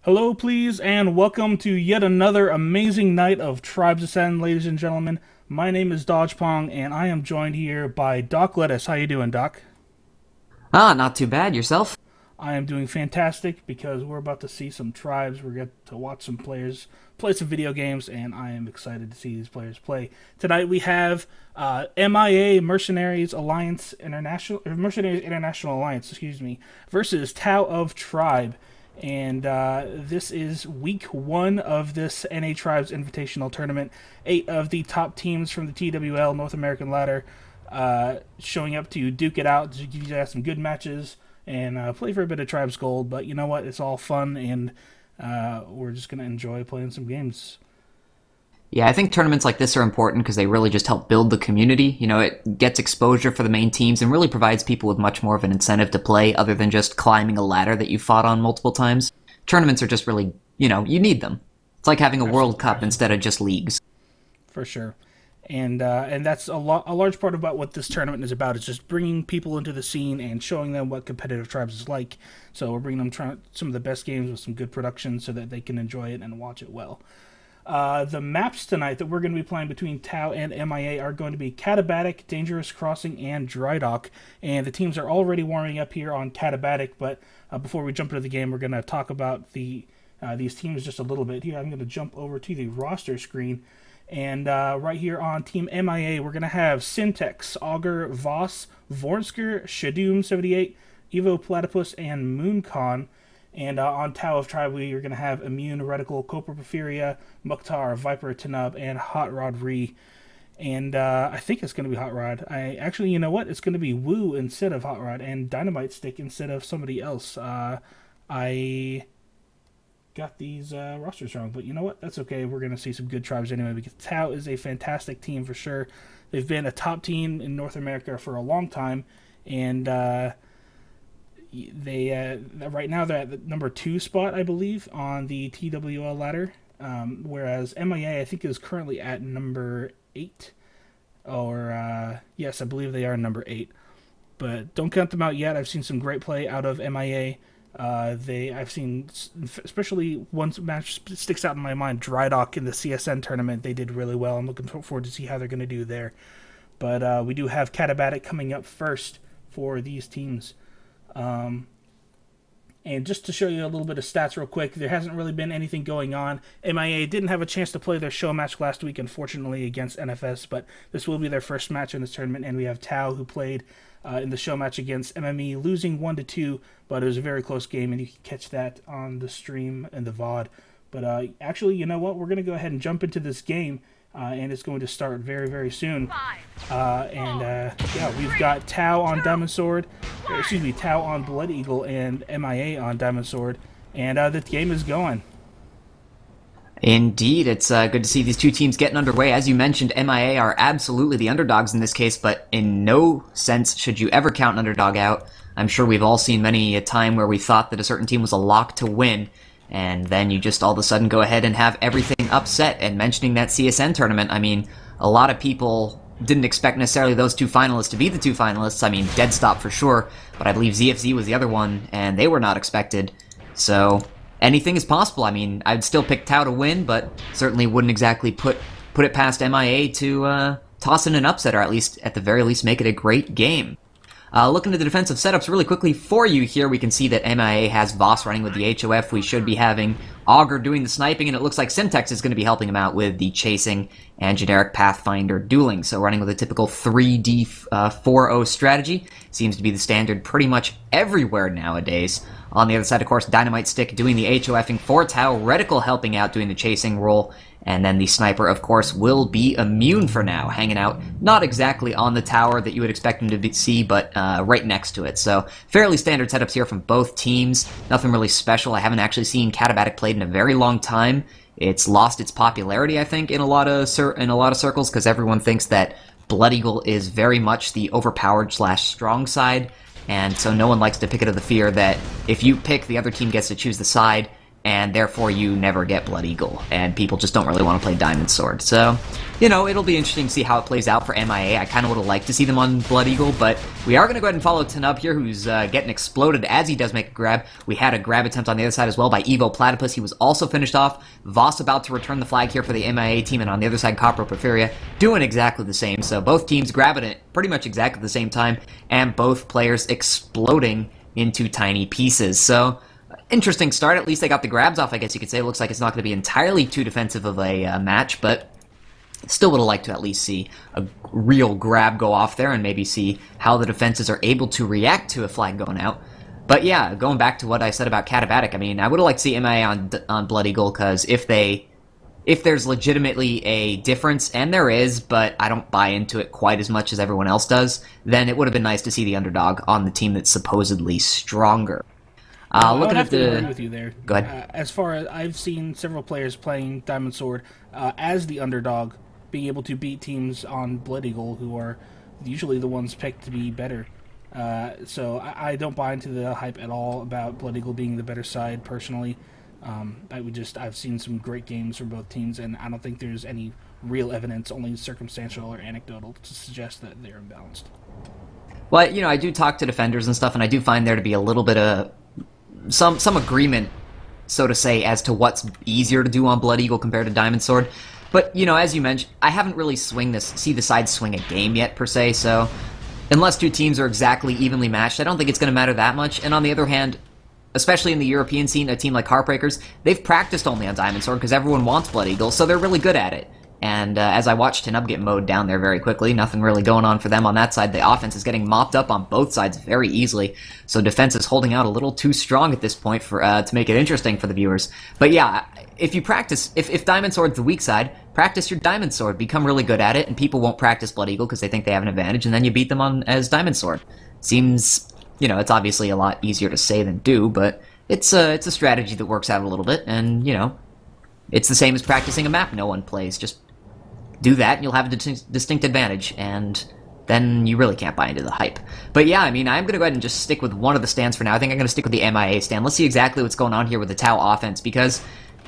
Hello, please, and welcome to yet another amazing night of Tribes Ascend, ladies and gentlemen. My name is dodgepong, and I am joined here by DocLettuce. How you doing, Doc? Not too bad. Yourself? I am doing fantastic because we're about to see some tribes. We're going to watch some players play some video games, and I am excited to see these players play. Tonight we have MIA Mercenaries Alliance International, or Mercenaries International Alliance, excuse me, versus Tao of Tribe. And this is week one of this NA Tribes Invitational tournament. 8 of the top teams from the TWL North American Ladder showing up to duke it out, to give you guys some good matches and play for a bit of Tribes Gold. But you know what? It's all fun, and we're just going to enjoy playing some games. Yeah, I think tournaments like this are important because they really just help build the community. You know, it gets exposure for the main teams and really provides people with much more of an incentive to play other than just climbing a ladder that you fought on multiple times. Tournaments are just really, you need them. It's like having a World Cup instead of just leagues. For sure. And that's a large part about what this tournament is about, is just bringing people into the scene and showing them what competitive Tribes is like. So we're bringing them some of the best games with some good production so that they can enjoy it and watch it well. The maps tonight that we're going to be playing between Tau and MIA are going to be Katabatic, Dangerous Crossing, and Dry Dock. And the teams are already warming up here on Katabatic, but before we jump into the game, we're going to talk about these teams just a little bit. Here, I'm going to jump over to the roster screen. And right here on Team MIA, we're going to have Syntex, Augur, Voss, Vornsker, Shadoom 78, Evo Platypus, and Mooncon. And on Tao of Tribe, we are going to have Immune, Reticle, Copra Porphyria, Mukhtar, Viper, Tanub, and Hot Rod Ree. And I think it's going to be Hot Rod. Actually, you know what? It's going to be Woo instead of Hot Rod, and Dynamite Stick instead of somebody else. I got these rosters wrong, but you know what? That's okay. We're going to see some good tribes anyway, because Tao is a fantastic team for sure. They've been a top team in North America for a long time, and they right now they're at the number 2 spot, I believe, on the TWL ladder, whereas MIA I think is currently at number 8, or yes, I believe they are number 8, but don't count them out yet. I've seen some great play out of MIA. I've seen, especially one match sticks out in my mind, Dry Dock in the CSN tournament. They did really well. I'm looking forward to see how they're going to do there. But we do have Katabatic coming up first for these teams. And just to show you a little bit of stats real quick, there hasn't really been anything going on. MIA didn't have a chance to play their show match last week, unfortunately, against NFS, but this will be their first match in this tournament, and we have Tao, who played in the show match against MME, losing 1-2, but it was a very close game, and you can catch that on the stream and the VOD. But actually, you know what? We're going to go ahead and jump into this game, and it's going to start very, very soon. Yeah, we've got Tao on Diamond Sword, Tao on Blood Eagle, and MIA on Diamond Sword, and the game is going. Indeed, it's good to see these two teams getting underway. As you mentioned, MIA are absolutely the underdogs in this case, but in no sense should you ever count an underdog out. I'm sure we've all seen many a time where we thought that a certain team was a lock to win, and then you just all of a sudden go ahead and have everything upset. And mentioning that CSN tournament, I mean, a lot of people didn't expect necessarily those two finalists to be the two finalists. I mean, Dead Stop for sure, but I believe ZFZ was the other one, and they were not expected. So anything is possible. I mean, I'd still pick Tao to win, but certainly wouldn't exactly put it past MIA to toss in an upset, or at the very least make it a great game. Looking at the defensive setups really quickly for you here, we can see that MIA has Voss running with the HOF. We should be having Augur doing the sniping, and it looks like Syntex is going to be helping him out with the chasing and generic Pathfinder dueling. So running with a typical 3D 4-0 strategy seems to be the standard pretty much everywhere nowadays. On the other side, of course, Dynamite Stick doing the HOFing for Tao, Reticle helping out doing the chasing role, and then the Sniper, of course, will be immune for now, hanging out not exactly on the tower that you would expect him to see, but right next to it. So fairly standard setups here from both teams. Nothing really special. I haven't actually seen Katabatic played in a very long time. It's lost its popularity, I think, in a lot of circles, because everyone thinks that Blood Eagle is very much the overpowered / strong side. And so no one likes to pick it of the fear that if you pick, the other team gets to choose the side, and therefore you never get Blood Eagle, and people just don't really want to play Diamond Sword. So, you know, it'll be interesting to see how it plays out for MIA. I kind of would have liked to see them on Blood Eagle, but we are going to go ahead and follow Tanub here, who's getting exploded as he does make a grab. We had a grab attempt on the other side as well by Evo Platypus. He was also finished off. Voss about to return the flag here for the MIA team, and on the other side, Copro Porphyria doing exactly the same. So both teams grabbing it pretty much exactly the same time, and both players exploding into tiny pieces. So, interesting start. At least they got the grabs off, I guess you could say. It looks like it's not going to be entirely too defensive of a match, but still would have liked to at least see a real grab go off there and maybe see how the defenses are able to react to a flag going out. But yeah, going back to what I said about Katabatic, I mean, I would have liked to see MIA on Blood Eagle, because if there's legitimately a difference, and there is, but I don't buy into it quite as much as everyone else does, then it would have been nice to see the underdog on the team that's supposedly stronger. Looking at the agree with you there. Go ahead. As far as I've seen several players playing Diamond Sword as the underdog, being able to beat teams on Blood Eagle who are usually the ones picked to be better. So I don't buy into the hype at all about Blood Eagle being the better side personally. I've seen some great games from both teams, and I don't think there's any real evidence, only circumstantial or anecdotal, to suggest that they're imbalanced. Well, you know, I do talk to defenders and stuff, and I do find there to be a little bit of some agreement, so to say, as to what's easier to do on Blood Eagle compared to Diamond Sword. But, you know, as you mentioned, I haven't really see the sides swing a game yet, per se, so unless two teams are exactly evenly matched, I don't think it's going to matter that much. And on the other hand, especially in the European scene, a team like Heartbreakers, they've practiced only on Diamond Sword because everyone wants Blood Eagle, so they're really good at it. And as I watched Tanub get mowed down there very quickly, nothing really going on for them on that side. The offense is getting mopped up on both sides very easily, so defense is holding out a little too strong at this point for to make it interesting for the viewers. But yeah, if you practice, if Diamond Sword's the weak side, practice your Diamond Sword, become really good at it, and people won't practice Blood Eagle because they think they have an advantage, and then you beat them on as Diamond Sword. Seems, you know, it's obviously a lot easier to say than do, but it's a strategy that works out a little bit, and, you know, it's the same as practicing a map no one plays. Just do that, and you'll have a distinct advantage, and then you really can't buy into the hype. But yeah, I mean, I'm going to go ahead and just stick with one of the stands for now. I think I'm going to stick with the MIA stand. Let's see exactly what's going on here with the Tao offense, because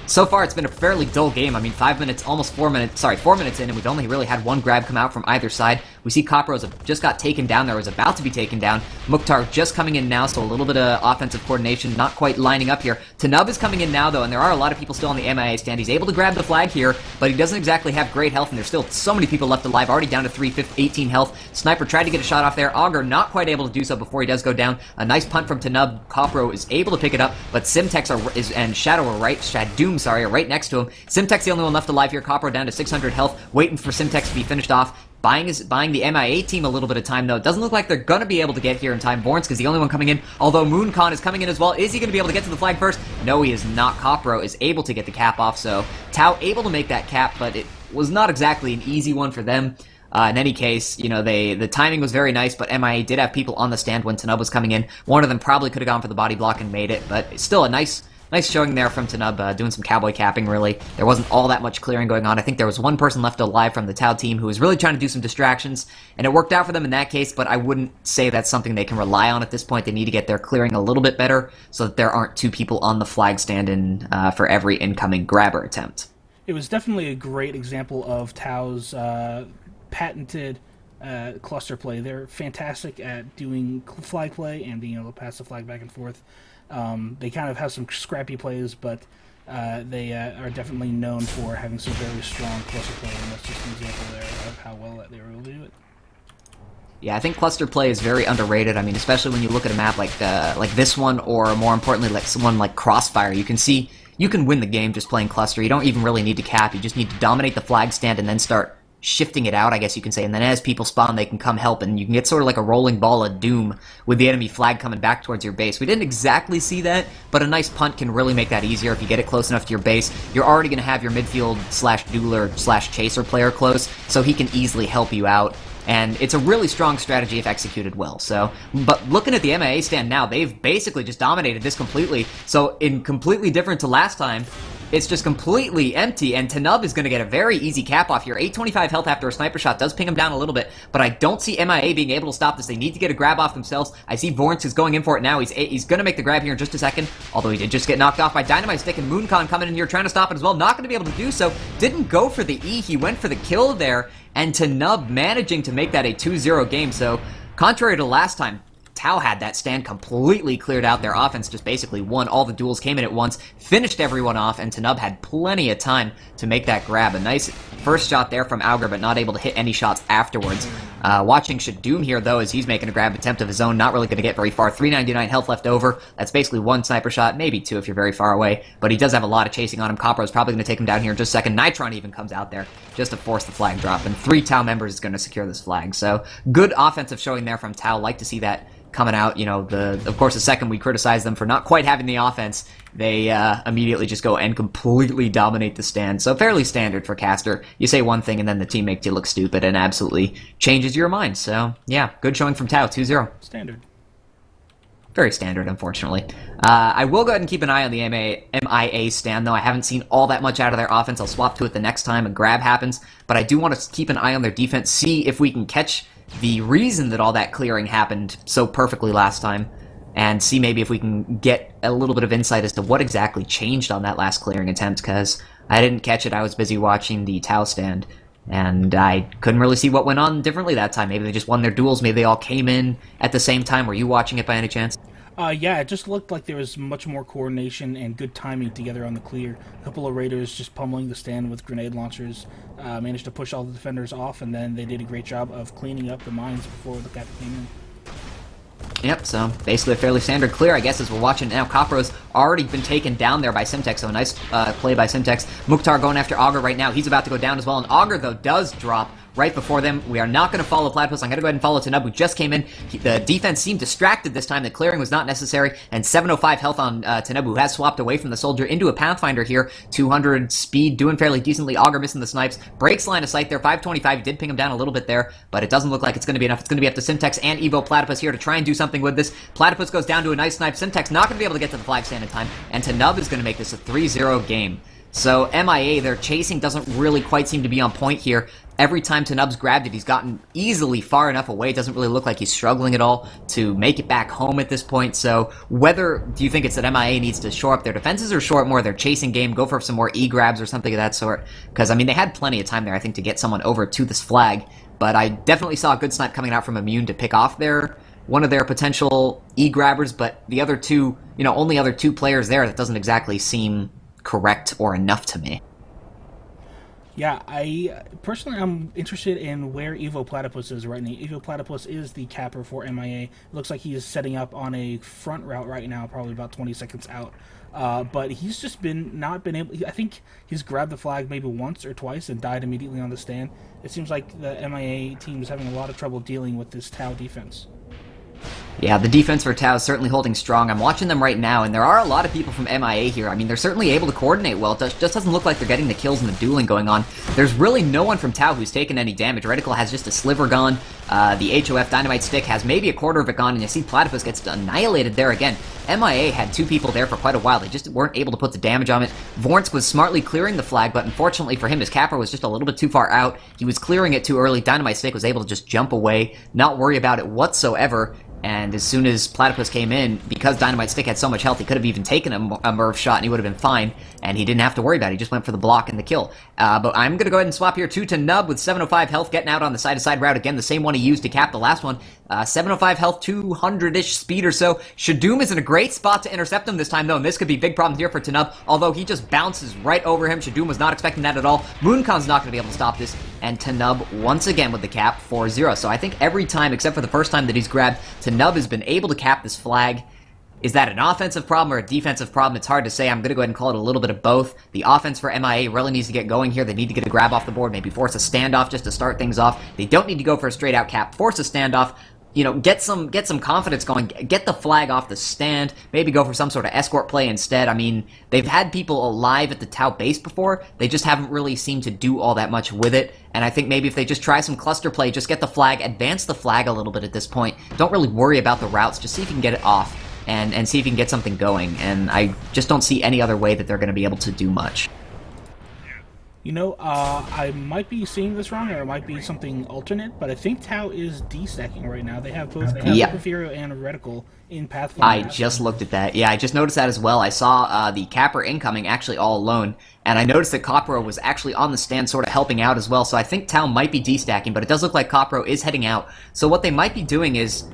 so far it's been a fairly dull game. I mean, 5 minutes, almost 4 minutes, sorry, 4 minutes in, and we've only really had one grab come out from either side. We see Copro's just got taken down there, was about to be taken down. Mukhtar just coming in now, so a little bit of offensive coordination, not quite lining up here. Tanub is coming in now, though, and there are a lot of people still on the MIA stand. He's able to grab the flag here, but he doesn't exactly have great health, and there's still so many people left alive, already down to 18 health. Sniper tried to get a shot off there. Augur not quite able to do so before he does go down. A nice punt from Tanub. Copro is able to pick it up, but Simtex and Shadow are Shadoom, sorry, are right next to him. Simtex the only one left alive here. Copro down to 600 health, waiting for Simtex to be finished off. Buying the MIA team a little bit of time, though. It doesn't look like they're going to be able to get here in time. Bornska's the only one coming in, although Mooncon is coming in as well. Is he going to be able to get to the flag first? No, he is not. Copro is able to get the cap off, so Tao able to make that cap, but it was not exactly an easy one for them. In any case, you know, the timing was very nice, but MIA did have people on the stand when Tanub was coming in. One of them probably could have gone for the body block and made it, but still a nice showing there from Tanub, doing some cowboy capping, really. There wasn't all that much clearing going on. I think there was one person left alive from the Tao team who was really trying to do some distractions, and it worked out for them in that case, but I wouldn't say that's something they can rely on at this point. They need to get their clearing a little bit better so that there aren't two people on the flag stand for every incoming grabber attempt. It was definitely a great example of Tao's patented cluster play. They're fantastic at doing flag play and being able to pass the flag back and forth. They kind of have some scrappy plays, but they are definitely known for having some very strong cluster play, and that's just an example there of how well they were able to do it. Yeah, I think cluster play is very underrated. I mean, especially when you look at a map like this one, or more importantly, like someone like Crossfire. You can see you can win the game just playing cluster. You don't even really need to cap. You just need to dominate the flag stand and then start shifting it out, I guess you can say, and then as people spawn, they can come help, and you can get sort of like a rolling ball of doom with the enemy flag coming back towards your base. We didn't exactly see that, but a nice punt can really make that easier if you get it close enough to your base. You're already going to have your midfield slash dueler slash chaser player close, so he can easily help you out. And it's a really strong strategy if executed well. So, but looking at the MIA stand now, they've basically just dominated this completely. So, in completely different to last time, it's just completely empty, and Tanub is going to get a very easy cap off here. 825 health after a sniper shot does ping him down a little bit, but I don't see MIA being able to stop this. They need to get a grab off themselves. I see Vornsk is going in for it now. He's going to make the grab here in just a second, although he did just get knocked off by Dynamite Stick, and Mooncon coming in here trying to stop it as well. Not going to be able to do so. Didn't go for the E. He went for the kill there, and Tanub managing to make that a 2-0 game. So contrary to last time, Tao had that stand completely cleared out. Their offense just basically won. All the duels came in at once, finished everyone off, and Tanub had plenty of time to make that grab. A nice first shot there from Augur, but not able to hit any shots afterwards. Watching Shadoom here, though, as he's making a grab attempt of his own, not really going to get very far. 399 health left over. That's basically one sniper shot, maybe two if you're very far away, but he does have a lot of chasing on him. Copro's probably going to take him down here in just a second. Nitron even comes out there just to force the flag drop, and 3 Tao members is going to secure this flag. So good offensive showing there from Tao. Like to see that coming out. You know, of course, the second we criticize them for not quite having the offense, they immediately just go and completely dominate the stand. So fairly standard for Caster. You say one thing and then the team makes you look stupid and absolutely changes your mind. So yeah, good showing from Tao, 2-0. Standard. Very standard, unfortunately. I will go ahead and keep an eye on the MIA stand, though. I haven't seen all that much out of their offense. I'll swap to it the next time a grab happens, but I do want to keep an eye on their defense, see if we can catch the reason that all that clearing happened so perfectly last time, and see maybe if we can get a little bit of insight as to what exactly changed on that last clearing attempt, because I didn't catch it. I was busy watching the Tao stand, and I couldn't really see what went on differently that time. Maybe they just won their duels. Maybe they all came in at the same time. Were you watching it by any chance? Yeah, it just looked like there was much more coordination and good timing together on the clear. A couple of raiders just pummeling the stand with grenade launchers, managed to push all the defenders off, and then they did a great job of cleaning up the mines before the cap came in. Yep, so basically a fairly standard clear, I guess, as we're watching now. Copro's already been taken down there by Simtex, so a nice play by Simtex. Mukhtar going after Augur right now. He's about to go down as well, and Augur, though, does drop right before them. We are not going to follow Platypus. I'm going to go ahead and follow Tanub, who just came in. The defense seemed distracted this time. The clearing was not necessary, and 705 health on Tanub, who has swapped away from the soldier into a Pathfinder here. 200 speed, doing fairly decently. Augur missing the snipes. Breaks line of sight there. 525, he did ping him down a little bit there, but it doesn't look like it's going to be enough. It's going to be up to Simtex and Evo Platypus here to try and do something with this. Platypus goes down to a nice snipe. Simtex not going to be able to get to the flag stand in time, and Tanub is going to make this a 3-0 game. So MIA, their chasing doesn't really quite seem to be on point here. Every time Tanub's grabbed it, he's gotten easily far enough away. It doesn't really look like he's struggling at all to make it back home at this point. So do you think it's that MIA needs to shore up their defenses or shore up more of their chasing game, go for some more E-grabs or something of that sort? Because, I mean, they had plenty of time there, I think, to get someone over to this flag. But I definitely saw a good snipe coming out from Immune to pick off one of their potential E-grabbers. But the other two, only other 2 players there, that doesn't exactly seem correct or enough to me. Yeah, I'm interested in where Evo Platypus is right now. Evo Platypus is the capper for MIA. It looks like he is setting up on a front route right now, probably about 20 seconds out. But he's just not been able. I think he's grabbed the flag maybe once or twice and died immediately on the stand. It seems like the MIA team is having a lot of trouble dealing with this Tao defense. Yeah, the defense for Tao is certainly holding strong. I'm watching them right now, and there are a lot of people from MIA here. I mean, they're certainly able to coordinate well. It just doesn't look like they're getting the kills and the dueling going on. There's really no one from Tao who's taken any damage. Reticle has just a sliver gone. The HOF Dynamite Stick has maybe a quarter of it gone, and you see Platypus gets annihilated there again. MIA had 2 people there for quite a while. They just weren't able to put the damage on it. Vornsk was smartly clearing the flag, but unfortunately for him, his capper was just a little bit too far out. He was clearing it too early. Dynamite Stick was able to just jump away, not worry about it whatsoever. And as soon as Platypus came in, because Dynamite Stick had so much health, he could have even taken a Murph shot and he would have been fine, and he didn't have to worry about it. He just went for the block and the kill. But I'm going to go ahead and swap here to Tanub with 705 health, getting out on the side-to-side route again, the same one he used to cap the last one. 705 health, 200-ish speed or so. Shadoom is in a great spot to intercept him this time, though, and this could be big problems here for Tanub, although he just bounces right over him. Shadoom was not expecting that at all. Mooncon's not going to be able to stop this, and Tanub once again with the cap 4-0. So I think every time, except for the first time that he's grabbed, Tanub has been able to cap this flag. Is that an offensive problem or a defensive problem? It's hard to say. I'm going to go ahead and call it a little bit of both. The offense for MIA really needs to get going here. They need to get a grab off the board, maybe force a standoff just to start things off. They don't need to go for a straight-out cap. Force a standoff. Get some confidence going. Get the flag off the stand. Maybe go for some sort of escort play instead. I mean, they've had people alive at the Tao base before. They just haven't really seemed to do all that much with it. And I think maybe if they just try some cluster play, just get the flag, advance the flag a little bit at this point. Don't really worry about the routes. Just see if you can get it off. and see if you can get something going. And I just don't see any other way that they're going to be able to do much. You know, I might be seeing this wrong, or it might be something alternate, but I think Tao is destacking right now. They have both Porphyrio and Reticle in Pathfinder. I just looked at that. Yeah, I just noticed that as well. I saw the Capper incoming actually all alone, and I noticed that Copro was actually on the stand sort of helping out as well, so I think Tao might be destacking, but it does look like Copro is heading out. So what they might be doing is,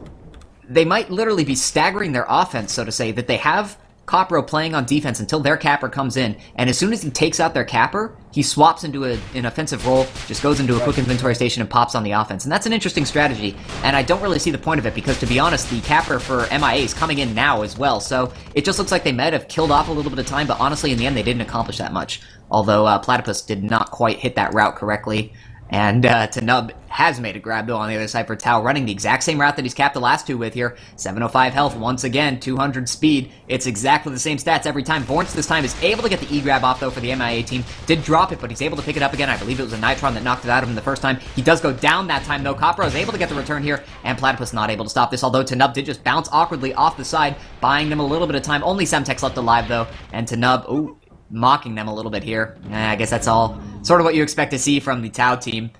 they might literally be staggering their offense, so to say, that they have Copro playing on defense until their Capper comes in, and as soon as he takes out their Capper, he swaps into an offensive role, just goes into a quick inventory station and pops on the offense. And that's an interesting strategy, and I don't really see the point of it, because to be honest, the Capper for MIA is coming in now as well, so it just looks like they might have killed off a little bit of time, but honestly, in the end, they didn't accomplish that much. Although Platypus did not quite hit that route correctly. And Tanub has made a grab, though, on the other side for Tao, running the exact same route that he's capped the last two with here. 705 health, once again, 200 speed. It's exactly the same stats every time. Vorntz this time is able to get the E-grab off, though, for the MIA team. Did drop it, but he's able to pick it up again. I believe it was a Nitron that knocked it out of him the first time. He does go down that time, though. Copro is able to get the return here, and Platypus not able to stop this, although Tanub did just bounce awkwardly off the side, buying them a little bit of time. Only Semtex left alive, though, and Tanub, ooh, mocking them a little bit here. I guess that's all sort of what you expect to see from the Tao team.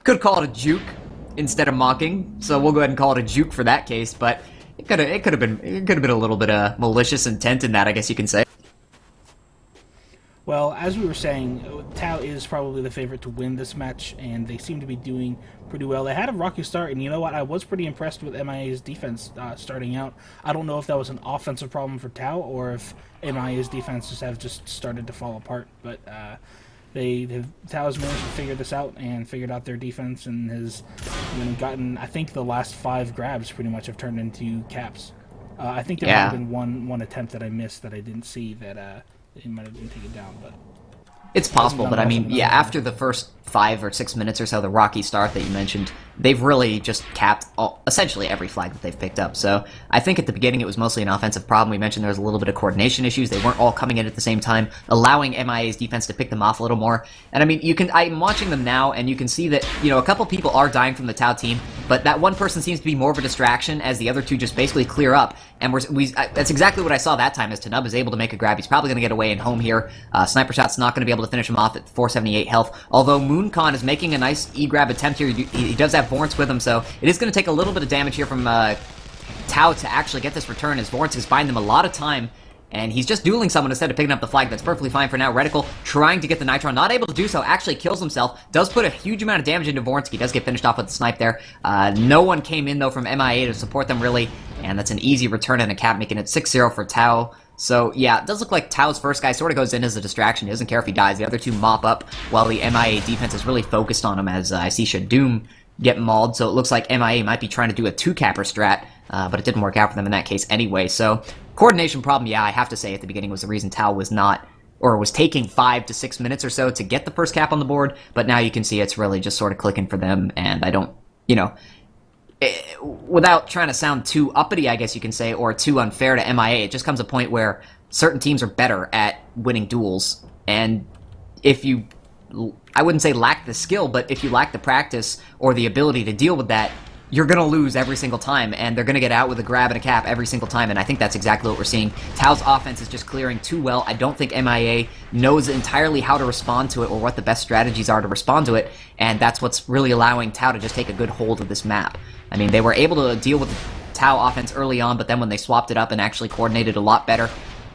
Could call it a juke instead of mocking, so we'll go ahead and call it a juke for that case. But it could have been a little bit of malicious intent in that, I guess you can say. Well, as we were saying, Tao is probably the favorite to win this match, and they seem to be doing pretty well. They had a rocky start, and you know what? I was pretty impressed with MIA's defense starting out. I don't know if that was an offensive problem for Tao, or if MIA's defenses have just started to fall apart, but Tao's managed to figure this out and figured out their defense, and has gotten, I think the last 5 grabs pretty much have turned into caps. I think there might have been one attempt that I missed that I didn't see that he might have been taken down, but it's possible. But I mean, yeah, after the first 5 or 6 minutes or so, the rocky start that you mentioned, they've really just capped essentially every flag that they've picked up. So I think at the beginning it was mostly an offensive problem. We mentioned there was a little bit of coordination issues. They weren't all coming in at the same time, allowing MIA's defense to pick them off a little more. And I mean, I'm watching them now, and you can see that, a couple people are dying from the Tao team, but that one person seems to be more of a distraction as the other two just basically clear up. And that's exactly what I saw that time, as Tanub is able to make a grab. He's probably going to get away and home here. Sniper Shot's not going to be able to finish him off at 478 health, although Mooncon is making a nice E-grab attempt here. He does have Vorntz with him, so it is going to take a little bit of damage here from Tao to actually get this return, as Vorntz is buying them a lot of time, and he's just dueling someone instead of picking up the flag. That's perfectly fine for now. Reticle trying to get the Nitron, not able to do so, actually kills himself, does put a huge amount of damage into Vorntz. He does get finished off with the snipe there. No one came in, though, from MIA to support them, really, and that's an easy return and a cap, making it 6-0 for Tao. So, yeah, it does look like Tao's first guy sort of goes in as a distraction. He doesn't care if he dies. The other two mop up, while the MIA defense is really focused on him, as I see Shadoom get mauled. So it looks like MIA might be trying to do a 2-capper strat, but it didn't work out for them in that case anyway. So, coordination problem, yeah, I have to say at the beginning was the reason Tao was not, or was taking 5 to 6 minutes or so to get the first cap on the board, but now you can see it's really just sort of clicking for them, and I don't, without trying to sound too uppity, I guess you can say, or too unfair to MIA, it just comes a point where certain teams are better at winning duels, and if you, I wouldn't say lack the skill, but if you lack the practice or the ability to deal with that, you're going to lose every single time, and they're going to get out with a grab and a cap every single time, and I think that's exactly what we're seeing. Tao's offense is just clearing too well. I don't think MIA knows entirely how to respond to it or what the best strategies are to respond to it, and that's what's really allowing Tao to just take a good hold of this map. I mean, they were able to deal with the Tao offense early on, but then when they swapped it up and actually coordinated a lot better,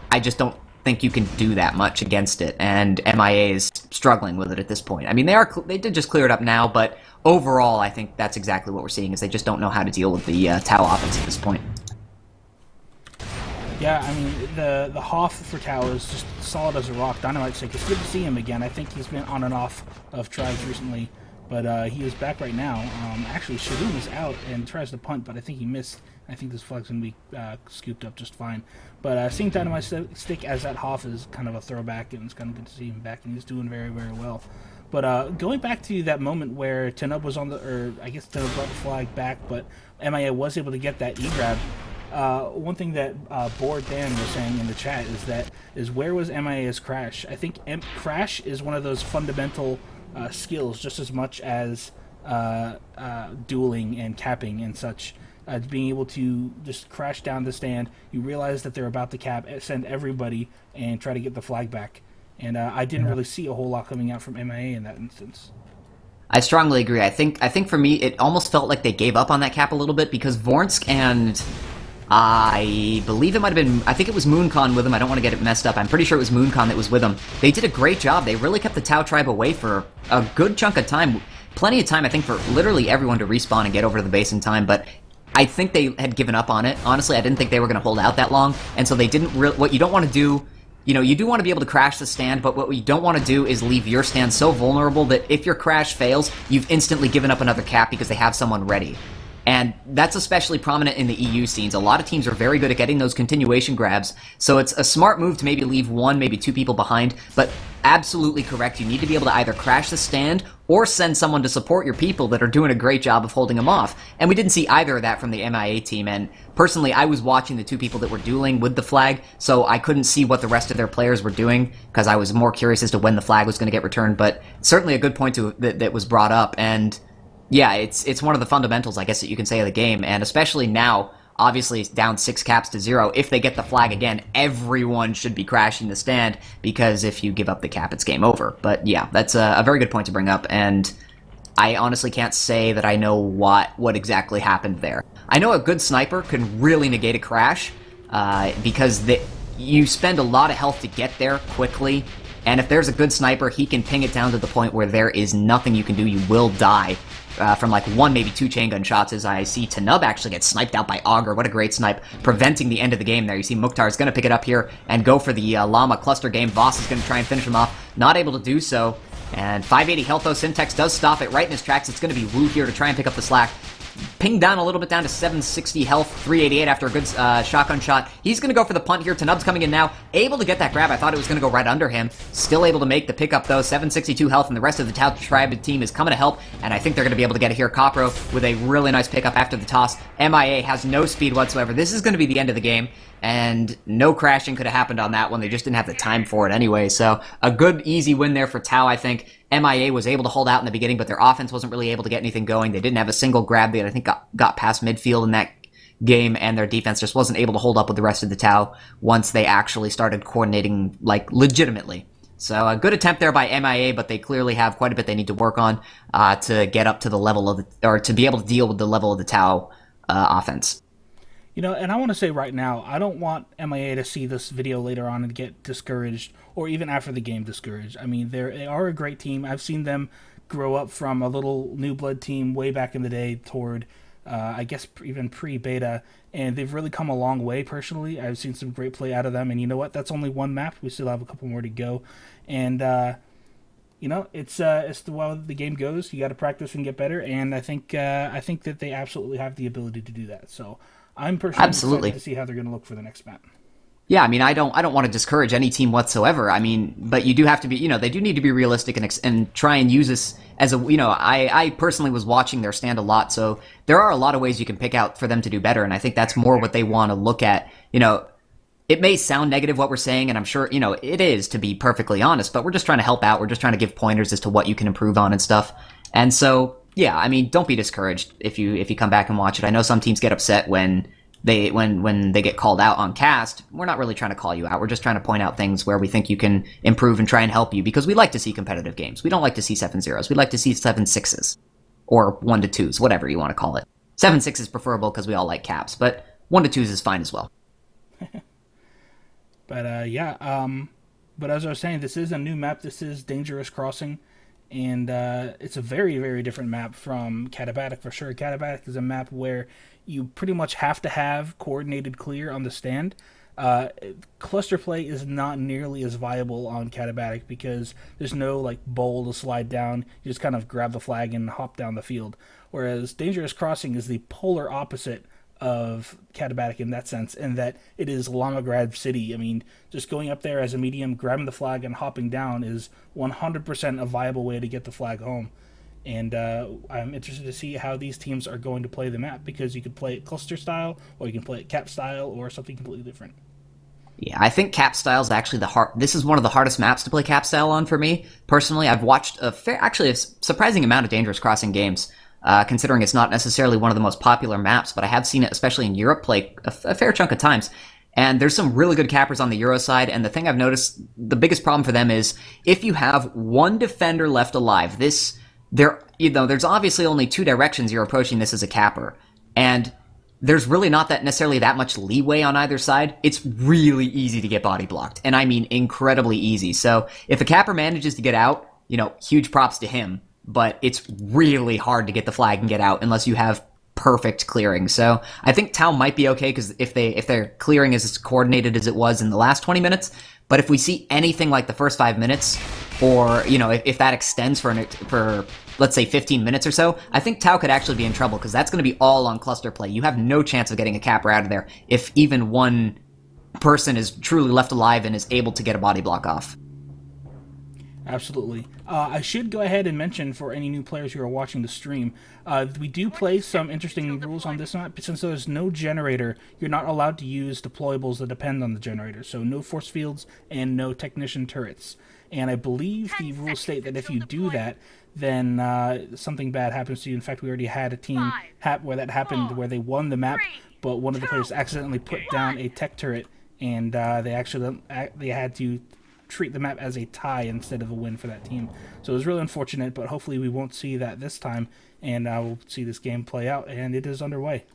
I just don't think you can do that much against it, and MIA is struggling with it at this point. I mean, they did just clear it up now, but overall, I think that's exactly what we're seeing, is they just don't know how to deal with the Tao offense at this point. Yeah, I mean, the Hoff for Tao is just solid as a rock. Dynamite's sick. It's good to see him again. I think he's been on and off of Tribes recently, but he is back right now. Actually, Shadoom is out and tries to punt, but I think he missed. I think this flag's going to be scooped up just fine. But seeing Dynamite stick as that Hoff is kind of a throwback, and it's kind of good to see him back, and he's doing very, very well. But going back to that moment where Tanub was on I guess Tanub brought the flag back, but MIA was able to get that E-grab. One thing that Board Dan was saying in the chat is where was MIA's Crash? I think Crash is one of those fundamental skills, just as much as dueling and capping and such. being able to just crash down the stand. You realize that they're about to cap, send everybody, and try to get the flag back. And I didn't really see a whole lot coming out from MIA in that instance. I strongly agree. I think for me, it almost felt like they gave up on that cap a little bit because Vornsk and I believe it might have been, I think it was Mooncon with him. I don't want to get it messed up. I'm pretty sure it was Mooncon that was with him. They did a great job. They really kept the Tao tribe away for a good chunk of time. Plenty of time, I think, for literally everyone to respawn and get over to the base in time, but I think they had given up on it. Honestly, I didn't think they were going to hold out that long, and so they didn't really, what you don't want to do, you know, you do want to be able to crash the stand, but what you don't want to do is leave your stand so vulnerable that if your crash fails, you've instantly given up another cap because they have someone ready. And that's especially prominent in the EU scenes. A lot of teams are very good at getting those continuation grabs, so it's a smart move to maybe leave one, maybe two people behind, but absolutely correct. You need to be able to either crash the stand or send someone to support your people that are doing a great job of holding them off. And we didn't see either of that from the MIA team, and personally, I was watching the two people that were dueling with the flag, so I couldn't see what the rest of their players were doing, because I was more curious as to when the flag was going to get returned, but certainly a good point that was brought up, and yeah, it's one of the fundamentals, I guess, that you can say of the game, and especially now, obviously down 6 caps to 0, if they get the flag again, everyone should be crashing the stand, because if you give up the cap, it's game over. But yeah, that's a very good point to bring up, and I honestly can't say that I know what exactly happened there. I know a good sniper can really negate a crash, because you spend a lot of health to get there quickly, and if there's a good sniper, he can ping it down to the point where there is nothing you can do, you will die. From like 1, maybe 2 chain gun shots, as I see Tanub actually get sniped out by Augur. What a great snipe, preventing the end of the game there. You see Mukhtar is going to pick it up here and go for the Llama cluster game. Voss is going to try and finish him off, not able to do so. And 580 health though, Syntax does stop it right in his tracks. It's going to be Wu here to try and pick up the slack. Pinged down a little bit down to 760 health, 388 after a good shotgun shot. He's going to go for the punt here. Tanub's coming in now, able to get that grab. I thought it was going to go right under him. Still able to make the pickup though, 762 health, and the rest of the Tao Tribe team is coming to help, and I think they're going to be able to get it here. Copro with a really nice pickup after the toss. MIA has no speed whatsoever. This is going to be the end of the game, and no crashing could have happened on that one. They just didn't have the time for it anyway, so a good, easy win there for Tao, I think. MIA was able to hold out in the beginning, but their offense wasn't really able to get anything going. They didn't have a single grab that I think got past midfield in that game, and their defense just wasn't able to hold up with the rest of the Tao once they actually started coordinating, like, legitimately. So a good attempt there by MIA, but they clearly have quite a bit they need to work on to get up to the level of or to be able to deal with the level of the Tao offense. You know, and I want to say right now, I don't want MIA to see this video later on and get discouraged, or even after the game discouraged. I mean, they are a great team. I've seen them grow up from a little new blood team way back in the day toward, I guess, even pre-beta, and they've really come a long way personally. I've seen some great play out of them, and you know what? That's only one map. We still have a couple more to go, and you know, it's the way the game goes. You got to practice and get better, and I think that they absolutely have the ability to do that. So I'm personally excited to see how they're going to look for the next map. Yeah, I mean, I don't want to discourage any team whatsoever. I mean, but you do have to be, you know, they do need to be realistic and try and use this as a, you know, I personally was watching their stand a lot, so there are a lot of ways you can pick out for them to do better, and I think that's more what they want to look at. You know, it may sound negative what we're saying, and I'm sure, you know, it is, to be perfectly honest, but we're just trying to help out. We're just trying to give pointers as to what you can improve on and stuff. And so, yeah, I mean, don't be discouraged if you come back and watch it. I know some teams get upset when they get called out on cast. We're not really trying to call you out. We're just trying to point out things where we think you can improve and try and help you, because we like to see competitive games. We don't like to see 7-0s. We like to see 7-6s or 1-2s, whatever you want to call it. 7-6 is preferable because we all like caps, but 1-2s is fine as well. But yeah, but as I was saying, this is a new map. This is Dangerous Crossing, and it's a very, very different map from Katabatic for sure. Katabatic is a map where you pretty much have to have coordinated clear on the stand. Cluster play is not nearly as viable on Katabatic because there's no like bowl to slide down. You just kind of grab the flag and hop down the field. Whereas Dangerous Crossing is the polar opposite of Katabatic in that sense, in that it is Llamagrad City. I mean, just going up there as a medium, grabbing the flag and hopping down is 100% a viable way to get the flag home. And I'm interested to see how these teams are going to play the map, because you could play it cluster style, or you can play it cap style, or something completely different. Yeah, I think cap style is actually this is one of the hardest maps to play cap style on for me personally. I've watched actually a surprising amount of Dangerous Crossing games. considering it's not necessarily one of the most popular maps, but I have seen it, especially in Europe, play a fair chunk of times. And there's some really good cappers on the Euro side, and the thing I've noticed, the biggest problem for them is if you have one defender left alive, there's obviously only two directions you're approaching this as a capper, and there's really not necessarily that much leeway on either side. It's really easy to get body blocked, and I mean incredibly easy. So if a capper manages to get out, huge props to him, but it's really hard to get the flag and get out unless you have perfect clearing. So I think Tao might be okay because if their clearing is as coordinated as it was in the last 20 minutes, but if we see anything like the first 5 minutes, or if that extends for let's say 15 minutes or so, I think Tao could actually be in trouble because that's going to be all on cluster play. You have no chance of getting a capper out of there if even one person is truly left alive and is able to get a body block off. Absolutely. I should go ahead and mention for any new players who are watching the stream, we do play some interesting rules on this map. Since there's no generator, you're not allowed to use deployables that depend on the generator. So no force fields and no technician turrets. And I believe the rules state that if you do that, then something bad happens to you. In fact, we already had a team where that happened, where they won the map, but one of the players accidentally put down a tech turret, and they had to treat the map as a tie instead of a win for that team. So it was really unfortunate, but hopefully we won't see that this time, and we'll see this game play out, and it is underway.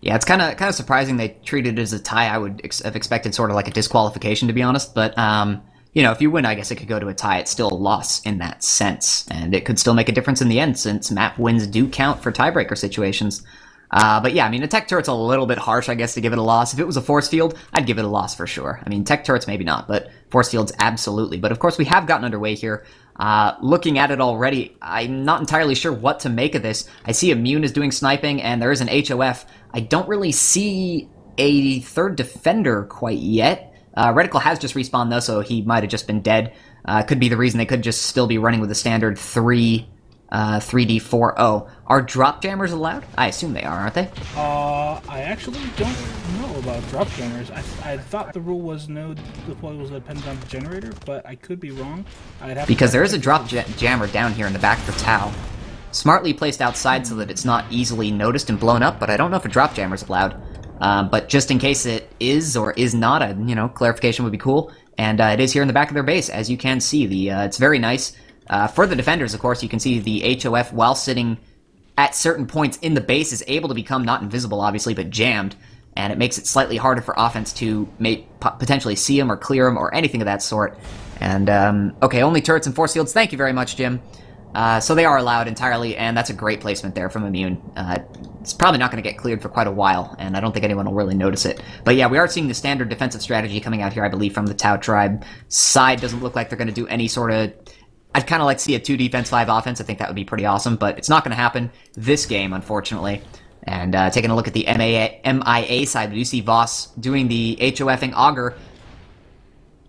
Yeah, it's kind of surprising they treated it as a tie. I would have expected sort of like a disqualification, to be honest, but if you win, I guess it could go to a tie. It's still a loss in that sense, and it could still make a difference in the end since map wins do count for tiebreaker situations. But yeah, I mean, a tech turret's a little bit harsh, I guess, to give it a loss. If it was a force field, I'd give it a loss for sure. I mean, tech turrets maybe not, but force fields absolutely. But of course, we have gotten underway here. Looking at it already, I'm not entirely sure what to make of this. I see Immune is doing sniping, and there is an HOF. I don't really see a third defender quite yet. Reticle has just respawned, though, so he might have just been dead. Could be the reason they could just still be running with a standard 3D4O. Are drop jammers allowed? I assume they are, aren't they? I actually don't know about drop jammers. I thought the rule was no deployables dependent on the generator, but I could be wrong. Because there is a drop jammer down here in the back for Tao. Smartly placed outside so that it's not easily noticed and blown up, but I don't know if a drop jammer is allowed. But just in case it is or is not, clarification would be cool. And it is here in the back of their base, as you can see. It's very nice. For the defenders, of course, you can see the HOF, while sitting at certain points in the base, is able to become not invisible, obviously, but jammed. And it makes it slightly harder for offense to potentially see him or clear him or anything of that sort. And, okay, only turrets and force fields. Thank you very much, Jim. So they are allowed entirely, and that's a great placement there from Immune. It's probably not going to get cleared for quite a while, and I don't think anyone will really notice it. But yeah, we are seeing the standard defensive strategy coming out here, I believe, from the Tao Tribe side. Doesn't look like they're going to do any sort of... I'd kind of like to see a 2 defense, 5 offense. I think that would be pretty awesome, but it's not going to happen this game, unfortunately. And taking a look at the MIA side, we do see Voss doing the HOFing Augur.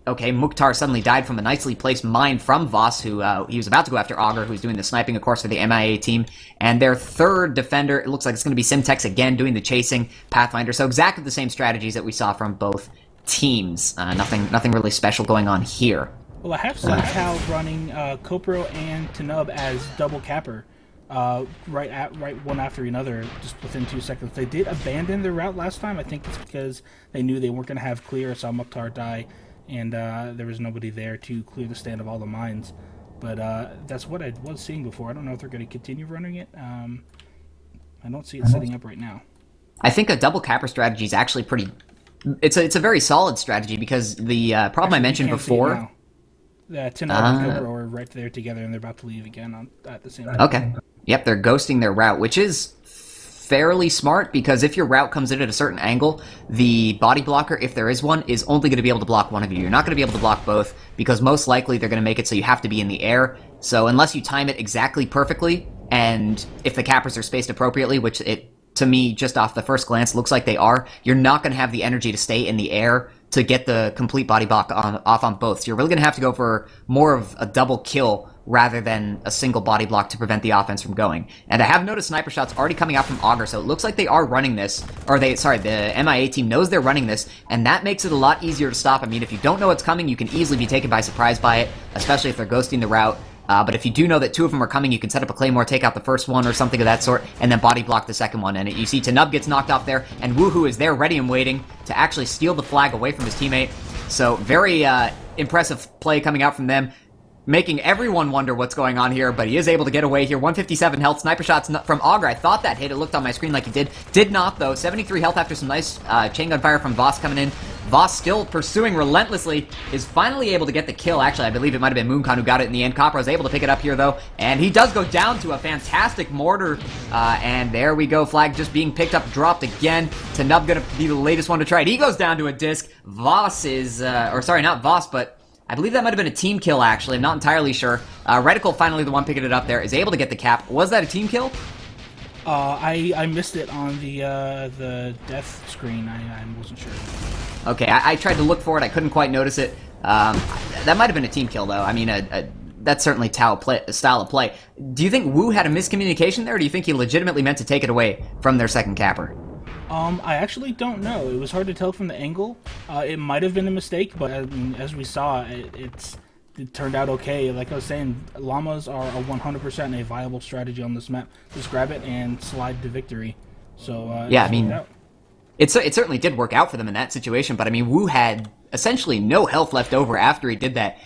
Okay, Mukhtar suddenly died from a nicely placed mine from Voss, who he was about to go after Augur, who's doing the sniping, of course, for the MIA team. And their third defender, it looks like it's going to be Simtex again, doing the chasing, Pathfinder. So exactly the same strategies that we saw from both teams. Nothing really special going on here. Well, I have seen Tao running Kopro and Tanub as double capper, right one after another, just within 2 seconds. They did abandon their route last time. I think it's because they knew they weren't going to have clear. Saw Mukhtar die, and there was nobody there to clear the stand of all the mines. But that's what I was seeing before. I don't know if they're going to continue running it. I don't see it setting up right now. I think a double capper strategy is actually pretty... It's a very solid strategy because the problem I mentioned before... Tanub and Kopro are right there together, and they're about to leave again at the same time. Okay. Yep, they're ghosting their route, which is fairly smart, because if your route comes in at a certain angle, the body blocker, if there is one, is only going to be able to block one of you. You're not going to be able to block both, because most likely they're going to make it so you have to be in the air. So unless you time it exactly perfectly, and if the cappers are spaced appropriately, which it, to me, just off the first glance, looks like they are, you're not going to have the energy to stay in the air to get the complete body block off on both. So you're really going to have to go for more of a double kill rather than a single body block to prevent the offense from going. And I have noticed sniper shots already coming out from Augur, so it looks like they are running this, or the MIA team knows they're running this, and that makes it a lot easier to stop. I mean, if you don't know what's coming, you can easily be taken by surprise by it, especially if they're ghosting the route. But if you do know that two of them are coming, you can set up a Claymore, take out the first one or something of that sort, and then body block the second one. And you see Tanub gets knocked off there, and Woohoo is there ready and waiting to actually steal the flag away from his teammate. So very impressive play coming out from them, making everyone wonder what's going on here, but he is able to get away here. 157 health. Sniper shots from Augur. I thought that hit. It looked on my screen like he did. Did not, though. 73 health after some nice chain gun fire from Voss coming in. Voss still pursuing relentlessly, is finally able to get the kill. Actually, I believe it might have been Mooncon who got it in the end. Copra is able to pick it up here, though, and he does go down to a fantastic mortar, and there we go. Flag just being picked up, dropped again. Tanub gonna be the latest one to try it. He goes down to a disc. Voss is, or sorry, not Voss, but I believe that might have been a team kill, actually. I'm not entirely sure. Reticle, finally the one picking it up there, is able to get the cap. Was that a team kill? I missed it on the death screen. I wasn't sure. Okay, I tried to look for it. I couldn't quite notice it. That might have been a team kill, though. I mean, that's certainly Tao style of play. Do you think Wu had a miscommunication there, or do you think he legitimately meant to take it away from their second capper? I actually don't know. It was hard to tell from the angle. It might have been a mistake, but I mean, as we saw, it turned out okay. Like I was saying, llamas are 100% a viable strategy on this map. Just grab it and slide to victory. So yeah, I mean, it certainly did work out for them in that situation. But I mean, Wu had essentially no health left over after he did that.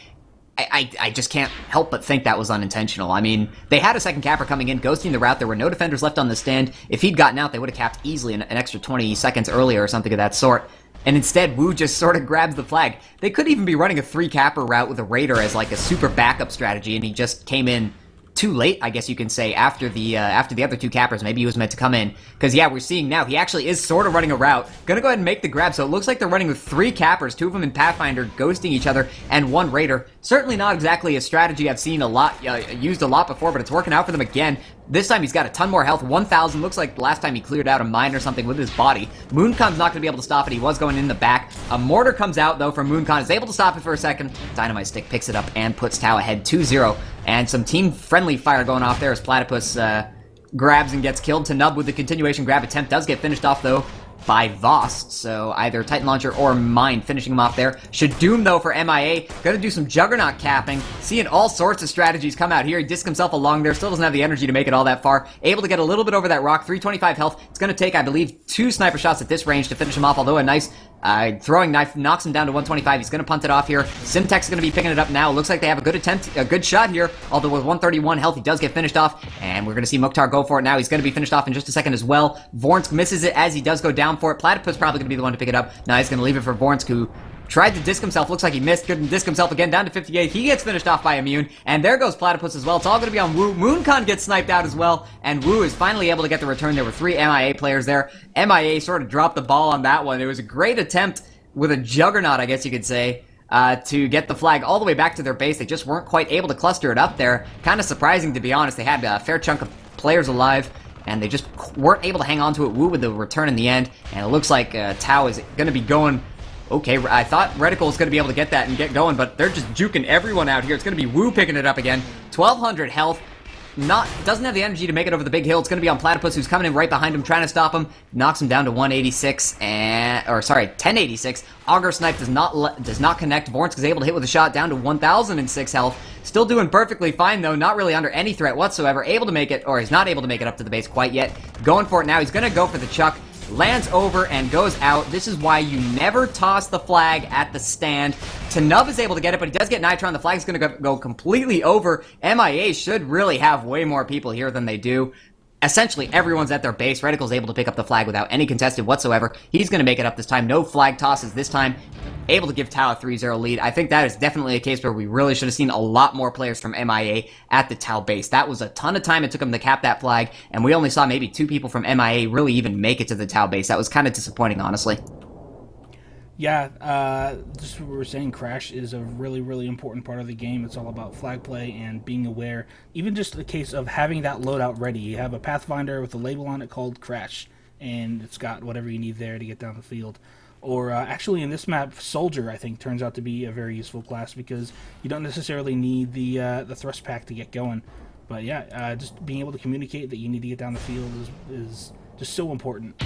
I just can't help but think that was unintentional. I mean, they had a second capper coming in, ghosting the route. There were no defenders left on the stand. If he'd gotten out, they would have capped easily an extra 20 seconds earlier or something of that sort. And instead, Wu just sort of grabs the flag. They could even be running a 3-capper route with a Raider as like a super backup strategy, and he just came in too late, I guess you can say, after the other 2 cappers. Maybe he was meant to come in. Because, yeah, we're seeing now, he actually is sort of running a route. Gonna go ahead and make the grab, so it looks like they're running with 3 cappers, 2 of them in Pathfinder, ghosting each other, and 1 Raider. Certainly not exactly a strategy I've seen a lot, used a lot before, but it's working out for them again. This time he's got a ton more health, 1,000. Looks like last time he cleared out a mine or something with his body. Mooncon's not going to be able to stop it. He was going in the back. A mortar comes out, though, from Mooncon. Is able to stop it for a second. Dynamite Stick picks it up and puts Tao ahead 2-0. And some team-friendly fire going off there as Platypus grabs and gets killed. Tanub with the continuation grab attempt does get finished off, though, by Voss. So either Titan Launcher or Mine finishing him off there. Shadoom, though, for MIA. Gonna do some Juggernaut capping. Seeing all sorts of strategies come out here. He discs himself along there. Still doesn't have the energy to make it all that far. Able to get a little bit over that rock. 325 health. It's gonna take, I believe, 2 sniper shots at this range to finish him off. Although a nice throwing knife knocks him down to 125. He's going to punt it off here. Simtek's going to be picking it up now. Looks like they have a good attempt, a good shot here. Although with 131 health, he does get finished off. And we're going to see Mukhtar go for it now. He's going to be finished off in just a second as well. Vornsk misses it as he does go down for it. Platypus probably going to be the one to pick it up. Now he's going to leave it for Vornsk, who tried to disc himself. Looks like he missed. Couldn't disc himself again. Down to 58. He gets finished off by Immune. And there goes Platypus as well. It's all going to be on Wu. Mooncon gets sniped out as well. And Wu is finally able to get the return. There were 3 MIA players there. MIA sort of dropped the ball on that one. It was a great attempt with a juggernaut, I guess you could say, to get the flag all the way back to their base. They just weren't quite able to cluster it up there. Kind of surprising, to be honest. They had a fair chunk of players alive, and they just weren't able to hang on to it. Wu with the return in the end. And it looks like Tao is going to be going. Okay, I thought Reticle was going to be able to get that and get going, but they're just juking everyone out here. It's going to be Wu picking it up again. 1,200 health. Doesn't have the energy to make it over the big hill. It's going to be on Platypus, who's coming in right behind him, trying to stop him. Knocks him down to 186, 1086. Augur Snipe does not connect. Vornsk is able to hit with a shot down to 1,006 health. Still doing perfectly fine, though. Not really under any threat whatsoever. Able to make it, or he's not able to make it up to the base quite yet. Going for it now. He's going to go for the chuck. Lands over and goes out. This is why you never toss the flag at the stand. Tanub is able to get it, but he does get Nitron. The flag's going to go completely over. MIA should really have way more people here than they do. Essentially, everyone's at their base. Reticle's able to pick up the flag without any contested whatsoever. He's going to make it up this time. No flag tosses this time. Able to give Tao a 3-0 lead. I think that is definitely a case where we really should have seen a lot more players from MIA at the Tao base. That was a ton of time it took them to cap that flag, and we only saw maybe 2 people from MIA really even make it to the Tao base. That was kind of disappointing, honestly. Yeah, just what we were saying, Crash is a really, really important part of the game. It's all about flag play and being aware. Even just the case of having that loadout ready. You have a Pathfinder with a label on it called Crash, and it's got whatever you need there to get down the field. Or actually in this map, Soldier, I think, turns out to be a very useful class because you don't necessarily need the thrust pack to get going. But yeah, just being able to communicate that you need to get down the field is just so important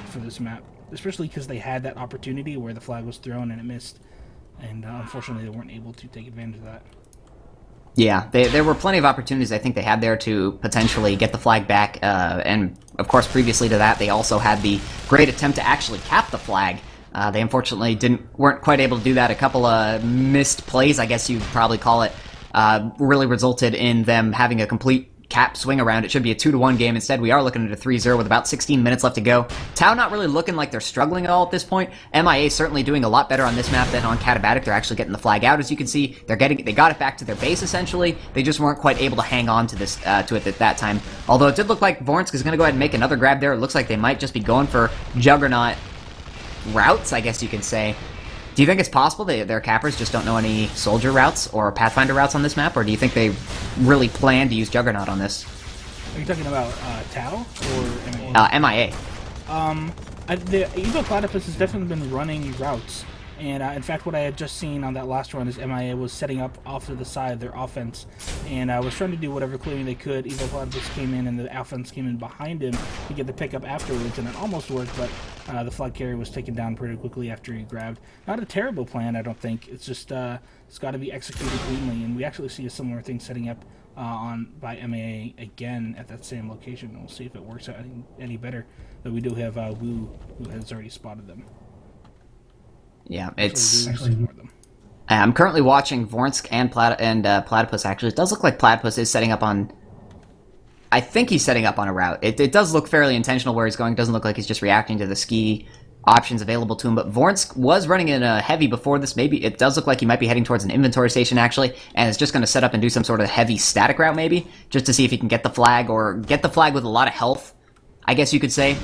for this map. Especially because they had that opportunity where the flag was thrown and it missed. And unfortunately they weren't able to take advantage of that. Yeah, there were plenty of opportunities I think they had there to potentially get the flag back, and of course previously to that they also had the great attempt to actually cap the flag. They unfortunately weren't quite able to do that. A couple of missed plays, I guess you'd probably call it, really resulted in them having a complete cap swing around. It should be a 2-1 game. Instead, we are looking at a 3-0 with about 16 minutes left to go. Tao not really looking like they're struggling at all at this point. MIA certainly doing a lot better on this map than on Katabatic. They're actually getting the flag out, as you can see. They got it back to their base, essentially. They just weren't quite able to hang on to this to it at that time. Although it did look like Vornsk is going to go ahead and make another grab there. It looks like they might just be going for Juggernaut routes, I guess you could say. Do you think it's possible their cappers just don't know any soldier routes or Pathfinder routes on this map, or do you think they really plan to use Juggernaut on this? Are you talking about Tau or MIA? MIA. The Evo Platypus has definitely been running routes, and in fact what I had just seen on that last run is MIA was setting up off to the side their offense, and was trying to do whatever clearing they could. Evo Platypus came in and the offense came in behind him to get the pickup afterwards, and it almost worked, but the flag carrier was taken down pretty quickly after he grabbed. Not a terrible plan, I don't think. It's just it's got to be executed cleanly, and we actually see a similar thing setting up by MAA again at that same location. We'll see if it works out any better. But we do have Wu, who has already spotted them. Yeah, it's... I'm currently watching Vornsk and Platypus, actually. It does look like Platypus is setting up on... I think he's setting up on a route. It does look fairly intentional where he's going. It doesn't look like he's just reacting to the ski options available to him, but Vornsk was running in a heavy before this. Maybe it does look like he might be heading towards an inventory station, actually, and is just going to set up and do some sort of heavy static route, maybe, just to see if he can get the flag, or get the flag with a lot of health, I guess you could say,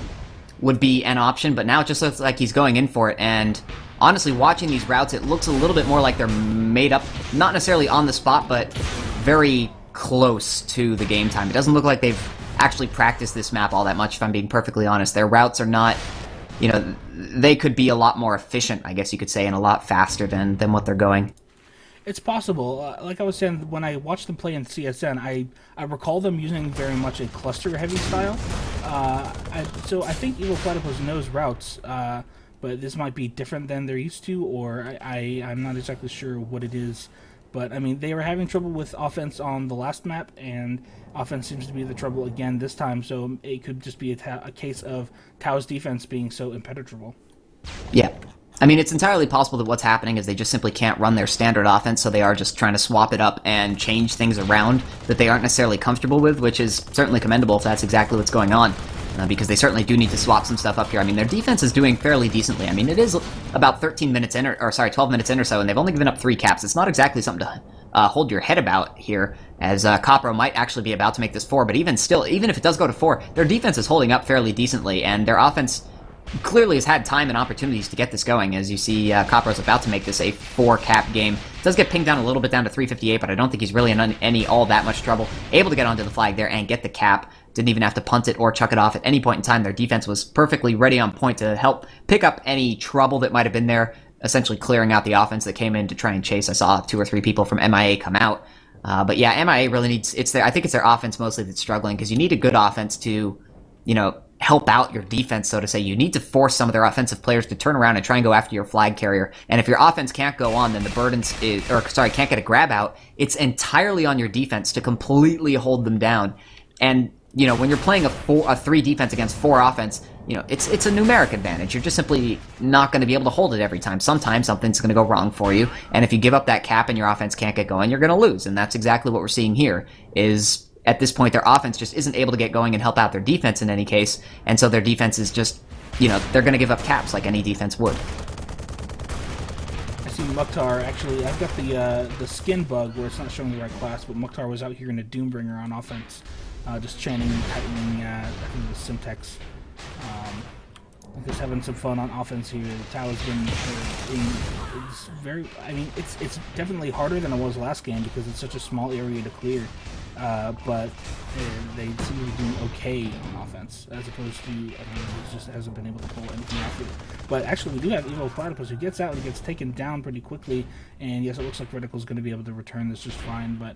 would be an option, but now it just looks like he's going in for it, and honestly, watching these routes, it looks a little bit more like they're made up, not necessarily on the spot, but very close to the game time. It doesn't look like they've actually practiced this map all that much, if I'm being perfectly honest. Their routes are not, you know, they could be a lot more efficient, I guess you could say, and a lot faster than what they're going. It's possible. Like I was saying, when I watched them play in CSN, I recall them using very much a cluster-heavy style. So I think Evil Platypus knows routes, but this might be different than they're used to, or I'm not exactly sure what it is. But, I mean, they were having trouble with offense on the last map, and offense seems to be the trouble again this time, so it could just be a case of Tao's defense being so impenetrable. Yeah. I mean, it's entirely possible that what's happening is they just simply can't run their standard offense, so they are just trying to swap it up and change things around that they aren't necessarily comfortable with, which is certainly commendable if that's exactly what's going on. Because they certainly do need to swap some stuff up here. I mean, their defense is doing fairly decently. I mean, it is about 13 minutes in, or sorry, 12 minutes in or so, and they've only given up 3 caps. It's not exactly something to hold your head about here, as Copro might actually be about to make this 4, but even still, even if it does go to 4, their defense is holding up fairly decently, and their offense clearly has had time and opportunities to get this going. As you see, Copro's about to make this a 4-cap game. It does get pinged down a little bit down to 358, but I don't think he's really in all that much trouble. Able to get onto the flag there and get the cap. Didn't even have to punt it or chuck it off at any point in time. Their defense was perfectly ready on point to help pick up any trouble that might have been there, essentially clearing out the offense that came in to try and chase. I saw 2 or 3 people from MIA come out. But yeah, MIA really needs, I think it's their offense mostly that's struggling, because you need a good offense to, you know, help out your defense, so to say. You need to force some of their offensive players to turn around and try and go after your flag carrier. And if your offense can't go on, then the burdens can't get a grab out, it's entirely on your defense to completely hold them down. And, you know, when you're playing a 3 defense against 4 offense, you know, it's a numeric advantage. You're just simply not going to be able to hold it every time. Sometimes something's going to go wrong for you, and if you give up that cap and your offense can't get going, you're going to lose. And that's exactly what we're seeing here, is at this point, their offense just isn't able to get going and help out their defense in any case, and so their defense is just, you know, they're going to give up caps like any defense would. I see Mukhtar, actually, I've got the skin bug where it's not showing the right class, but Mukhtar was out here in a Doombringer on offense, just chanting and tightening, I think it was Simtex. Just having some fun on offense here. Tao has been it's very, I mean, it's definitely harder than it was last game because it's such a small area to clear. But they seem to be doing okay on offense, as opposed to, I mean, it just hasn't been able to pull anything off it. But actually, we do have Evo Platypus, who gets out and gets taken down pretty quickly, and yes, it looks like Reticle's going to be able to return this just fine, but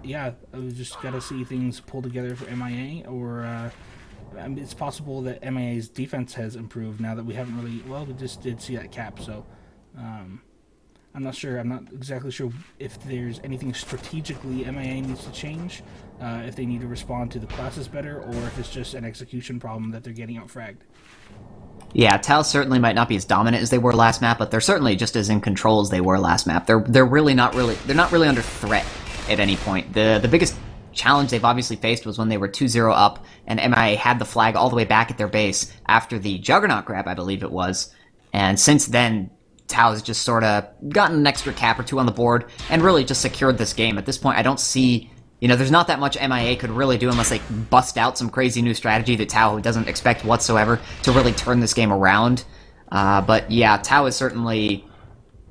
yeah, we just got to see things pull together for MIA, or I mean, it's possible that MIA's defense has improved now that we haven't really, well, we just did see that cap, so I'm not sure. I'm not exactly sure if there's anything strategically MIA needs to change, if they need to respond to the classes better, or if it's just an execution problem that they're getting out fragged. Yeah, Tau certainly might not be as dominant as they were last map, but they're certainly just as in control as they were last map. They're really not really under threat at any point. The biggest challenge they've obviously faced was when they were 2-0 up and MIA had the flag all the way back at their base after the Juggernaut grab, I believe it was. And since then, Tau has just sort of gotten an extra cap or two on the board and really just secured this game. At this point, I don't see, there's not that much MIA could really do unless they bust out some crazy new strategy that Tau doesn't expect whatsoever to really turn this game around. But yeah, Tau is certainly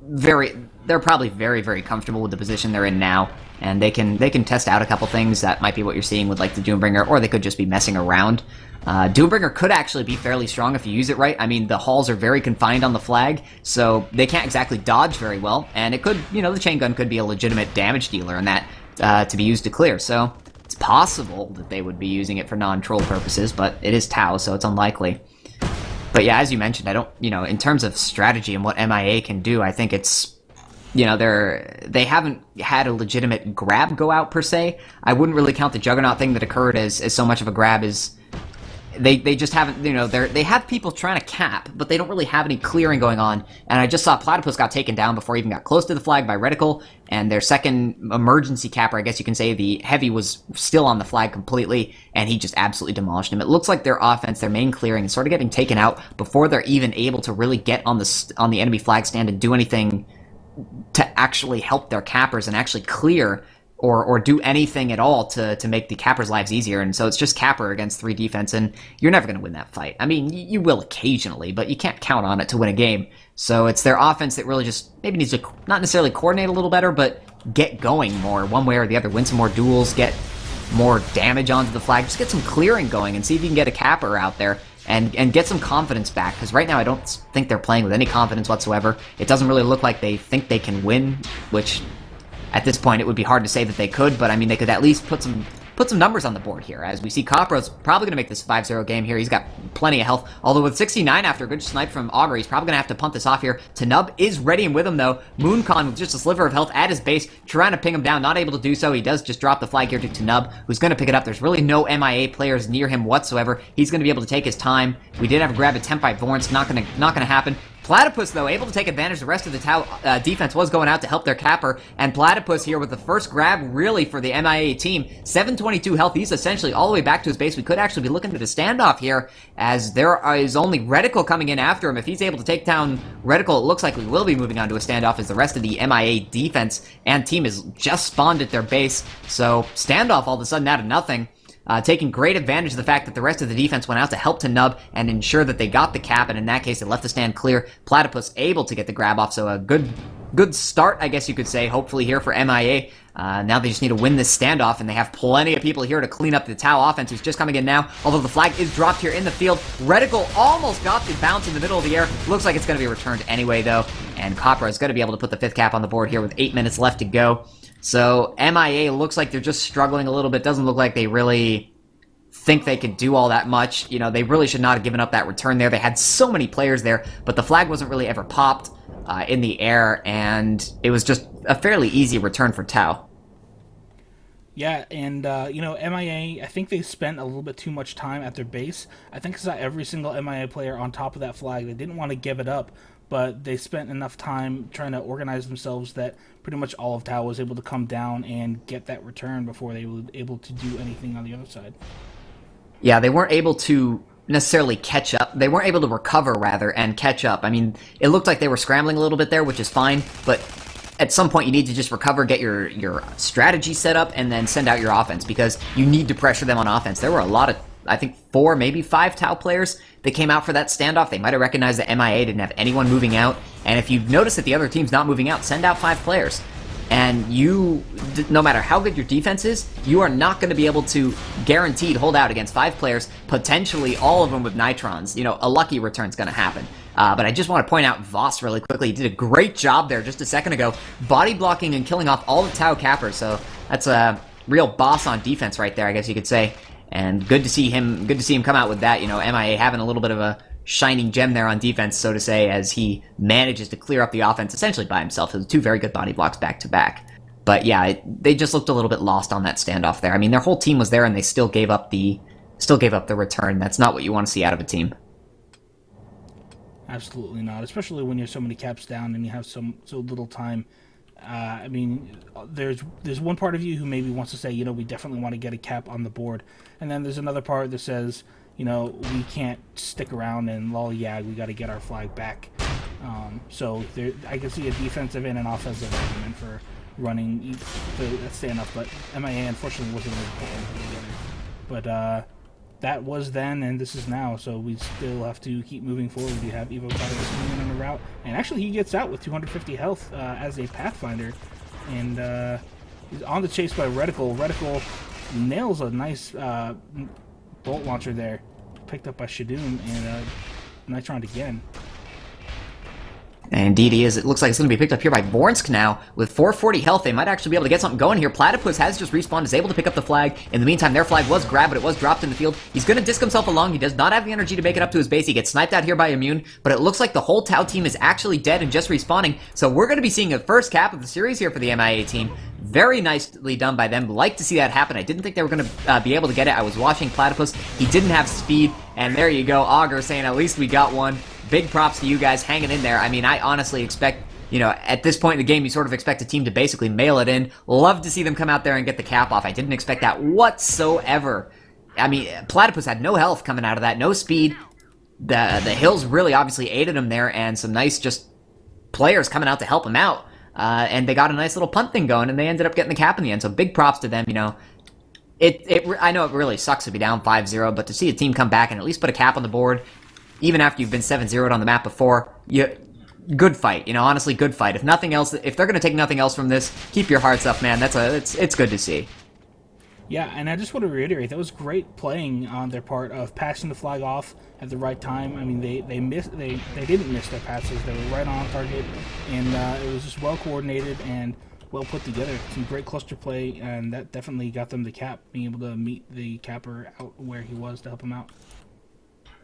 they're probably very, very comfortable with the position they're in now. And they can test out a couple things. That might be what you're seeing with like the Doombringer, or they could just be messing around. Doombringer could actually be fairly strong if you use it right. I mean, the halls are very confined on the flag, so they can't exactly dodge very well. And it could, the chain gun could be a legitimate damage dealer in that to be used to clear. So it's possible that they would be using it for non-troll purposes, but it is Tau, so it's unlikely. But yeah, as you mentioned, I don't, in terms of strategy and what MIA can do, I think it's, they haven't had a legitimate grab go out per se. I wouldn't really count the Juggernaut thing that occurred as so much of a grab as they just haven't, they have people trying to cap, but they don't really have any clearing going on. And I just saw Platypus got taken down before he even got close to the flag by Reticle, and their second emergency capper, I guess you can say, the Heavy, was still on the flag completely, and he just absolutely demolished him. It looks like their offense, their main clearing, is sort of getting taken out before they're even able to really get on the enemy flag stand and do anything to actually help their cappers and actually clear or do anything at all to make the cappers' lives easier. And so it's just capper against 3 defense, and you're never going to win that fight. I mean, you will occasionally, but you can't count on it to win a game. So it's their offense that really just maybe needs to not necessarily coordinate a little better, but get going more one way or the other. Win some more duels, get more damage onto the flag, just get some clearing going and see if you can get a capper out there. And get some confidence back, because right now I don't think they're playing with any confidence whatsoever. It doesn't really look like they think they can win, which at this point it would be hard to say that they could, but I mean, they could at least put some numbers on the board here, as we see Copro's probably going to make this 5-0 game here. He's got plenty of health, although with 69 after a good snipe from Augur, he's probably going to have to punt this off here. Tanub is ready and with him, though. Mooncon with just a sliver of health at his base, trying to ping him down, not able to do so. He does just drop the flag here to Tanub, who's going to pick it up. There's really no MIA players near him whatsoever. He's going to be able to take his time. We did have a grab attempt by Vorn's, not going to happen. Platypus, though, able to take advantage. The rest of the Tau defense was going out to help their capper, and Platypus here with the first grab, really, for the MIA team. 722 health. He's essentially all the way back to his base. We could actually be looking at a standoff here, as there is only Reticle coming in after him. If he's able to take down Reticle, it looks like we will be moving on to a standoff, as the rest of the MIA defense and team is just spawned at their base. So, standoff all of a sudden out of nothing. Taking great advantage of the fact that the rest of the defense went out to help Tanub and ensure that they got the cap, and in that case, it left the stand clear. Platypus able to get the grab off, so a good start, I guess you could say, hopefully here for MIA. Now they just need to win this standoff, and they have plenty of people here to clean up the Tau offense, who's just coming in now, although the flag is dropped here in the field. Reticle almost got the bounce in the middle of the air. Looks like it's going to be returned anyway, though, and Copra is going to be able to put the 5th cap on the board here with 8 minutes left to go. So MIA looks like they're just struggling a little bit. Doesn't look like they really think they could do all that much. They really should not have given up that return there. They had so many players there, but the flag wasn't really ever popped in the air, and it was just a fairly easy return for Tau. Yeah, and, MIA, I think they spent a little bit too much time at their base. I think I saw every single MIA player on top of that flag. They didn't want to give it up, but they spent enough time trying to organize themselves that pretty much all of Tau was able to come down and get that return before they were able to do anything on the other side. Yeah, they weren't able to necessarily catch up. They weren't able to recover, rather, and catch up. I mean, it looked like they were scrambling a little bit there, which is fine, but at some point you need to just recover, get your strategy set up, and then send out your offense, because you need to pressure them on offense. There were a lot of, I think, 4, maybe 5 Tau players that came out for that standoff. They might have recognized that MIA didn't have anyone moving out, and if you've noticed that the other team's not moving out, send out 5 players. And you, no matter how good your defense is, you are not going to be able to guaranteed hold out against 5 players, potentially all of them with Nitrons. A lucky return's going to happen. But I just want to point out Voss really quickly. He did a great job there just a second ago, body blocking and killing off all the Tau cappers. So that's a real boss on defense right there, I guess you could say. And good to see him come out with that. MIA having a little bit of a shining gem there on defense, so to say, as he manages to clear up the offense essentially by himself. It was two very good body blocks back to back. But yeah, they just looked a little bit lost on that standoff there. I mean, their whole team was there, and they still gave up the return. That's not what you want to see out of a team. Absolutely not, especially when you're so many caps down and you have so little time. I mean, there's one part of you who maybe wants to say, we definitely want to get a cap on the board, and then there's another part that says, we can't stick around and lollygag. We got to get our flag back. So I can see a defensive and an offensive argument for running the standoff, but MIA unfortunately wasn't able to put anything together. But that was then, and this is now, so we still have to keep moving forward. We have Evo Tyrus moving on the route, and actually he gets out with 250 health as a Pathfinder, and he's on the chase by Reticle. Reticle nails a nice bolt launcher there, picked up by Shadum, and Nitron again. And indeed he is. It looks like it's going to be picked up here by Bornsk now. With 440 health, they might actually be able to get something going here. Platypus has just respawned, is able to pick up the flag. In the meantime, their flag was grabbed, but it was dropped in the field. He's going to disc himself along. He does not have the energy to make it up to his base. He gets sniped out here by Immune, but it looks like the whole Tau team is actually dead and just respawning. So we're going to be seeing a first cap of the series here for the MIA team. Very nicely done by them. Like to see that happen. I didn't think they were going to be able to get it. I was watching Platypus. He didn't have speed, and there you go. Augur saying, at least we got one. Big props to you guys hanging in there. I mean, I honestly expect, at this point in the game, you sort of expect a team to basically mail it in. Love to see them come out there and get the cap off. I didn't expect that whatsoever. I mean, Platypus had no health coming out of that, no speed. The hills really obviously aided him there, and some nice just players coming out to help him out. And they got a nice little punt thing going, and they ended up getting the cap in the end. So big props to them, I know it really sucks to be down 5-0, but to see a team come back and at least put a cap on the board, even after you've been 7-0'd on the map before, good fight. Honestly, good fight. If nothing else, if they're going to take nothing else from this, keep your hearts up, man. It's good to see. Yeah, and I just want to reiterate, that was great playing on their part of passing the flag off at the right time. I mean, they didn't miss their passes. They were right on target, and it was just well coordinated and well put together. Some great cluster play, and that definitely got them the cap, being able to meet the capper out where he was to help him out.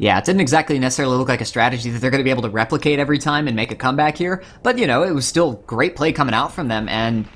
Yeah, it didn't exactly necessarily look like a strategy that they're going to be able to replicate every time and make a comeback here, but, it was still great play coming out from them, and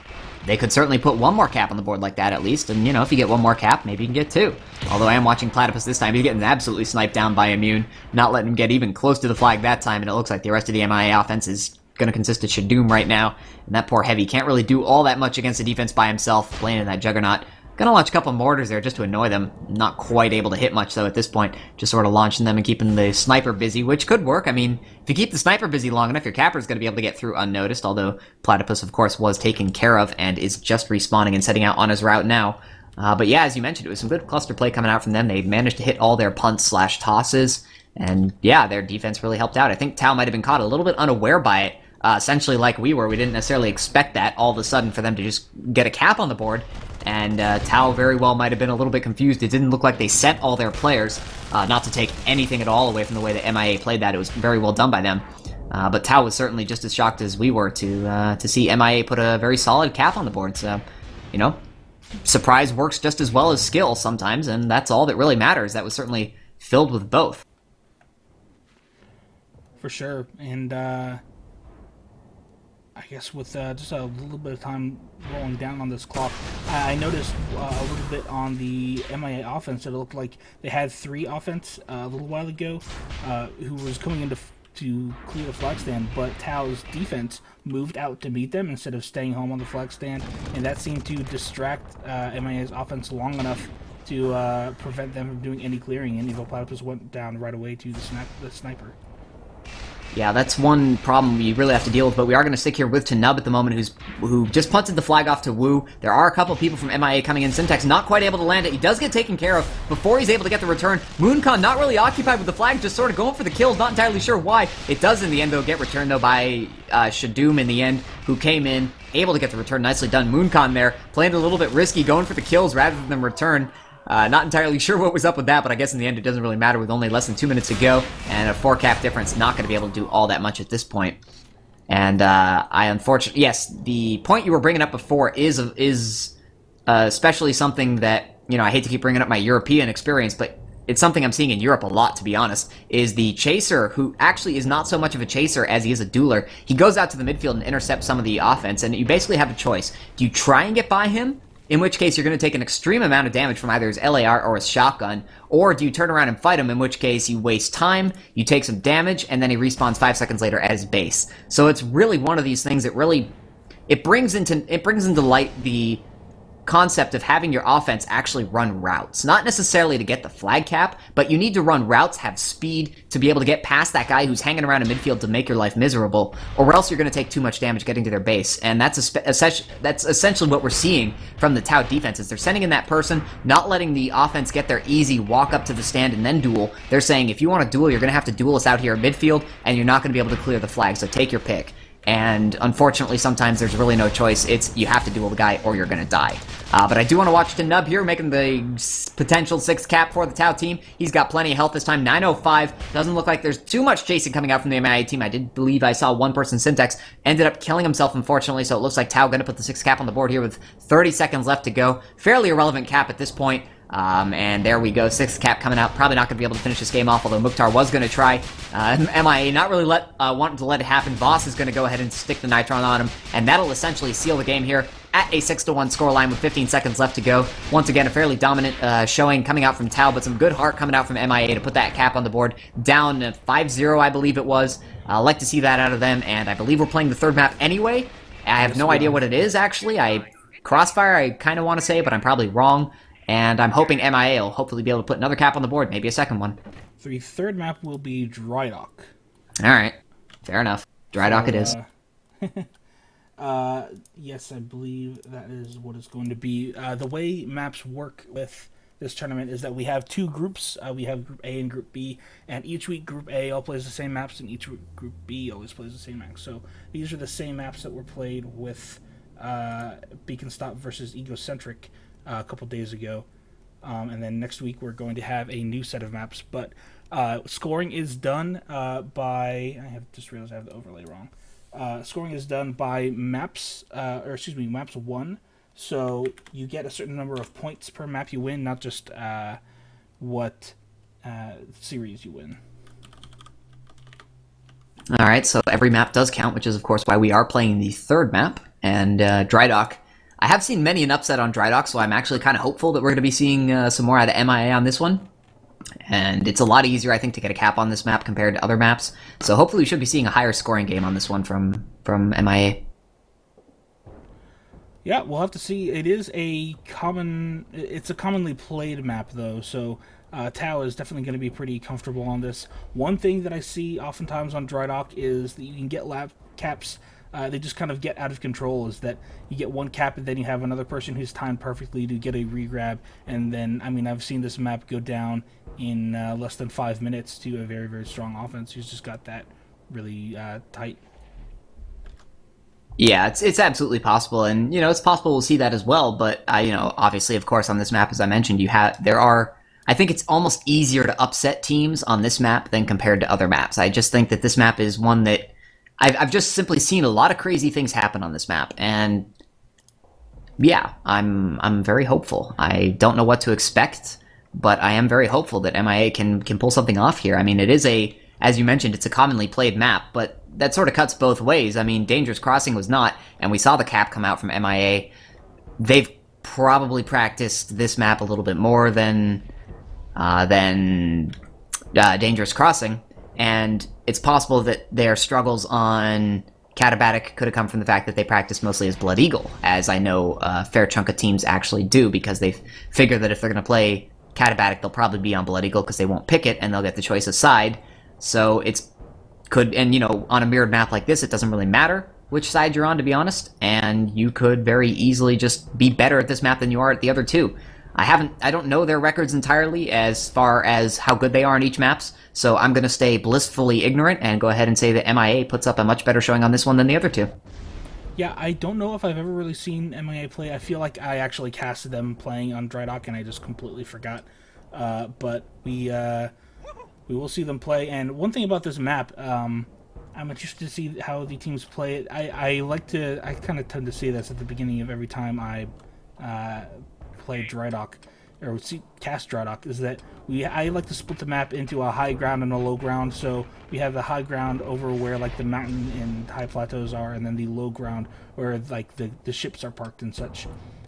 they could certainly put one more cap on the board like that at least, and, if you get one more cap, maybe you can get two. Although I am watching Platypus this time, he's getting absolutely sniped down by Immune, not letting him get even close to the flag that time, and it looks like the rest of the MIA offense is going to consist of Shadum right now, and that poor Heavy can't really do all that much against the defense by himself, playing in that Juggernaut. Gonna launch a couple mortars there just to annoy them. Not quite able to hit much though at this point. Just sort of launching them and keeping the sniper busy, which could work. I mean, if you keep the sniper busy long enough, your capper's gonna be able to get through unnoticed, although Platypus, of course, was taken care of and is just respawning and setting out on his route now. But yeah, as you mentioned, it was some good cluster play coming out from them. They managed to hit all their punts/tosses, and yeah, their defense really helped out. I think Tao might have been caught a little bit unaware by it. Essentially like we were. We didn't necessarily expect that all of a sudden for them to just get a cap on the board. And Tao very well might have been a little bit confused. It didn't look like they sent all their players, not to take anything at all away from the way that MIA played that. It was very well done by them. But Tao was certainly just as shocked as we were to see MIA put a very solid cap on the board. So, surprise works just as well as skill sometimes, and that's all that really matters. That was certainly filled with both. For sure, and I guess with just a little bit of time rolling down on this clock, I noticed a little bit on the MIA offense that it looked like they had 3 offense a little while ago who was coming in to clear the flag stand, but Tao's defense moved out to meet them instead of staying home on the flag stand, and that seemed to distract MIA's offense long enough to prevent them from doing any clearing, and Evo Platypus went down right away to the sniper. Yeah, that's one problem we really have to deal with, but we are going to stick here with Tanub at the moment, who just punted the flag off to Wu. There are a couple of people from MIA coming in. Syntax not quite able to land it. He does get taken care of before he's able to get the return. Mooncon not really occupied with the flag, just sort of going for the kills, not entirely sure why. It does in the end, though, get returned, though, by Shadum in the end, who came in, able to get the return. Nicely done. Mooncon there, playing a little bit risky, going for the kills rather than return. Not entirely sure what was up with that, but I guess in the end it doesn't really matter with only less than 2 minutes to go, and a 4 cap difference, not going to be able to do all that much at this point. And I unfortunately, yes, the point you were bringing up before is especially something that, I hate to keep bringing up my European experience, but it's something I'm seeing in Europe a lot, to be honest, is the chaser, who actually is not so much of a chaser as he is a dueler. He goes out to the midfield and intercepts some of the offense, and you basically have a choice. Do you try and get by him? In which case you're going to take an extreme amount of damage from either his LAR or his shotgun, or do you turn around and fight him, in which case you waste time, you take some damage, and then he respawns 5 seconds later at his base. So it's really one of these things that really, it brings into light the concept of having your offense actually run routes. Not necessarily to get the flag cap, but you need to run routes, have speed, to be able to get past that guy who's hanging around in midfield to make your life miserable, or else you're going to take too much damage getting to their base. And that's essentially what we're seeing from the Tao defenses. They're sending in that person, not letting the offense get their easy walk up to the stand and then duel. They're saying, if you want to duel, you're going to have to duel us out here in midfield, and you're not going to be able to clear the flag, so take your pick. And unfortunately, sometimes there's really no choice. It's you have to duel the guy or you're going to die. But I do want to watch the Nub here, making the potential 6th cap for the Tao team. He's got plenty of health this time, 905. Doesn't look like there's too much chasing coming out from the MIA team. I did believe I saw one person, Syntax, ended up killing himself, unfortunately, so it looks like Tao going to put the 6th cap on the board here with 30 seconds left to go. Fairly irrelevant cap at this point. And there we go, 6th cap coming out. Probably not going to be able to finish this game off, although Mukhtar was going to try. MIA not really wanting to let it happen. Voss is going to go ahead and stick the Nitron on him, and that'll essentially seal the game here at a 6-1 scoreline with 15 seconds left to go. Once again, a fairly dominant showing coming out from Tao, but some good heart coming out from MIA to put that cap on the board. Down 5-0, I believe it was. I like to see that out of them, and I believe we're playing the 3rd map anyway. I have no idea what it is, actually. Crossfire, I kind of want to say, but I'm probably wrong. And I'm hoping MIA will hopefully be able to put another cap on the board, maybe a 2nd one. The 3rd map will be Dry Dock. Alright, fair enough. Dry Dock it is. Yes, I believe that is what it's going to be. The way maps work with this tournament is that we have 2 groups. We have Group A and Group B, and each week Group A all plays the same maps, and each week Group B always plays the same maps. So these are the same maps that were played with Beacon Stop versus Egocentric a couple days ago, and then next week we're going to have a new set of maps, but scoring is done by, I have just realized I have the overlay wrong. Scoring is done by maps, maps 1, so you get a certain number of points per map you win, not just what series you win. Alright, so every map does count, which is of course why we are playing the 3rd map, and Dry Dock. I have seen many an upset on Dry Dock, so I'm actually kind of hopeful that we're going to be seeing some more out of MIA on this one. And it's a lot easier, I think, to get a cap on this map compared to other maps. So hopefully we should be seeing a higher scoring game on this one from MIA. Yeah, we'll have to see. It's a commonly played map, though, so Tao is definitely going to be pretty comfortable on this. One thing that I see oftentimes on Dry Dock is that you can get lap caps. They just kind of get out of control, is that you get one cap and then you have another person who's timed perfectly to get a regrab, and then, I mean, I've seen this map go down in less than 5 minutes to a very, very strong offense who's just got that really tight. Yeah, it's absolutely possible, and, it's possible we'll see that as well, but, obviously, of course, on this map, as I mentioned, I think it's almost easier to upset teams on this map than compared to other maps. I just think that this map is one that I've just simply seen a lot of crazy things happen on this map, and yeah, I'm very hopeful. I don't know what to expect, but I am very hopeful that MIA can pull something off here. I mean, it is as you mentioned, it's a commonly played map, but that sort of cuts both ways. I mean, Dangerous Crossing was not, and we saw the cap come out from MIA. They've probably practiced this map a little bit more than Dangerous Crossing, and it's possible that their struggles on Katabatic could have come from the fact that they practice mostly as Blood Eagle, as I know a fair chunk of teams actually do, because they figure that if they're going to play Katabatic, they'll probably be on Blood Eagle because they won't pick it, and they'll get the choice of side. So on a mirrored map like this, it doesn't really matter which side you're on, to be honest, and you could very easily just be better at this map than you are at the other two. I don't know their records entirely as far as how good they are on each maps, so I'm going to stay blissfully ignorant and go ahead and say that MIA puts up a much better showing on this one than the other two. Yeah, I don't know if I've ever really seen MIA play. I feel like I actually casted them playing on Dry Dock and I just completely forgot. But we will see them play. And one thing about this map, I'm interested to see how the teams play it. I kind of tend to say this at the beginning of every time I play Dry Dock, or cast Drawdock, is that I like to split the map into a high ground and a low ground. So we have the high ground over where like the mountain and high plateaus are, and then the low ground where like the ships are parked and such.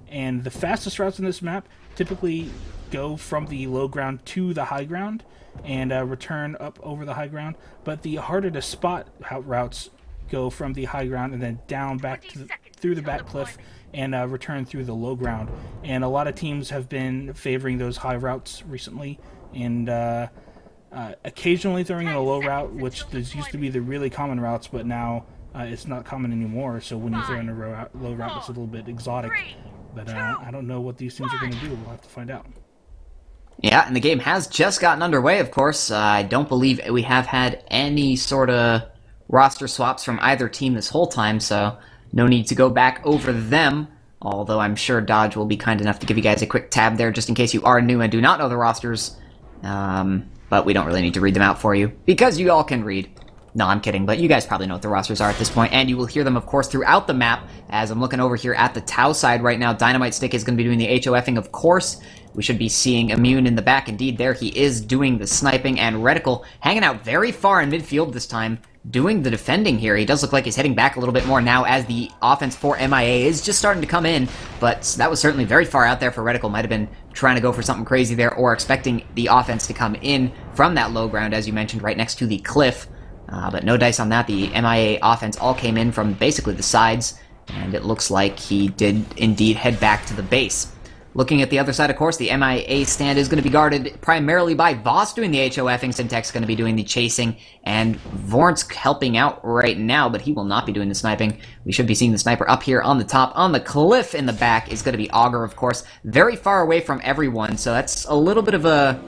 And the fastest routes in this map typically go from the low ground to the high ground and return up over the high ground. But the harder to spot routes go from the high ground and then down back through the back cliff and return through the low ground. And a lot of teams have been favoring those high routes recently, and occasionally throwing in a low route, which used to be the really common routes, but now it's not common anymore. So when you throw in a low route, it's a little bit exotic. But I don't know what these teams are going to do. We'll have to find out. Yeah, and the game has just gotten underway, of course. I don't believe we have had any sort of roster swaps from either team this whole time, so no need to go back over them, although I'm sure Dodge will be kind enough to give you guys a quick tab there just in case you are new and do not know the rosters. But we don't really need to read them out for you, because you all can read. No, I'm kidding, but you guys probably know what the rosters are at this point, and you will hear them, of course, throughout the map. As I'm looking over here at the Tao side right now, Dynamite Stick is going to be doing the HOFing, of course. We should be seeing Immune in the back. Indeed, there he is doing the sniping, and Reticle hanging out very far in midfield this time, doing the defending here. He does look like he's heading back a little bit more now as the offense for MIA is just starting to come in, but that was certainly very far out there for Reticle. Might have been trying to go for something crazy there, or expecting the offense to come in from that low ground, as you mentioned, right next to the cliff. But no dice on that. The MIA offense all came in from basically the sides, and it looks like he did indeed head back to the base. Looking at the other side, of course, the MIA stand is going to be guarded primarily by Voss doing the HOFing, Syntax going to be doing the chasing, and Vornsk helping out right now, but he will not be doing the sniping. We should be seeing the sniper up here on the top. On the cliff in the back is going to be Augur, of course, very far away from everyone, so that's a little bit of a...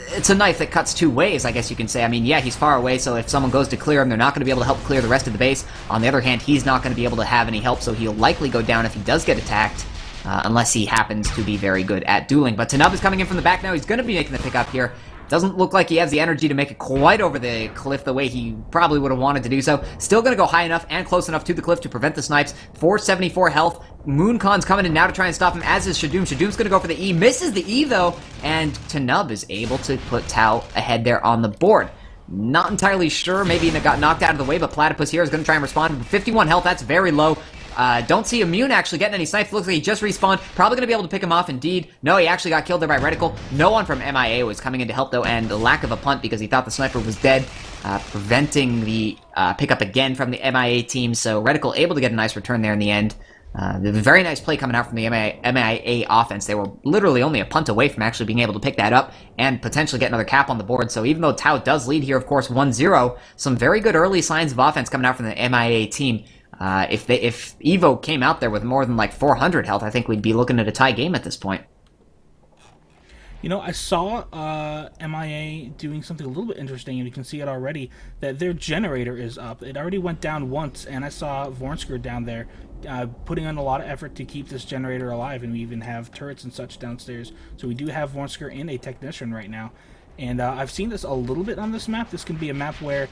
It's a knife that cuts two ways, I guess you can say. I mean, yeah, he's far away, so if someone goes to clear him, they're not going to be able to help clear the rest of the base. On the other hand, he's not going to be able to have any help, so he'll likely go down if he does get attacked. Unless he happens to be very good at dueling. But Tanub is coming in from the back now. He's going to be making the pick up here. Doesn't look like he has the energy to make it quite over the cliff the way he probably would have wanted to do so. Still going to go high enough and close enough to the cliff to prevent the snipes. 474 health. Mooncon's coming in now to try and stop him, as is Shadoom. Shadoom's going to go for the E. Misses the E, though. And Tanub is able to put Tao ahead there on the board. Not entirely sure. Maybe it got knocked out of the way, but Platypus here is going to try and respond. 51 health, that's very low. Don't see Immune actually getting any snipes. Looks like he just respawned. Probably going to be able to pick him off, indeed. No, he actually got killed there by Reticle. No one from MIA was coming in to help, though, and the lack of a punt because he thought the sniper was dead, preventing the pickup again from the MIA team. So Reticle able to get a nice return there in the end. The very nice play coming out from the MIA offense. They were literally only a punt away from actually being able to pick that up and potentially get another cap on the board. So even though Tao does lead here, of course, 1-0, some very good early signs of offense coming out from the MIA team. If Evo came out there with more than like 400 health, I think we'd be looking at a tie game at this point. You know, I saw MIA doing something a little bit interesting, and you can see it already, that their generator is up. It already went down once, and I saw Vornsker down there putting on a lot of effort to keep this generator alive, and we even have turrets and such downstairs. So we do have Vornsker and a technician right now. And I've seen this a little bit on this map. This can be a map where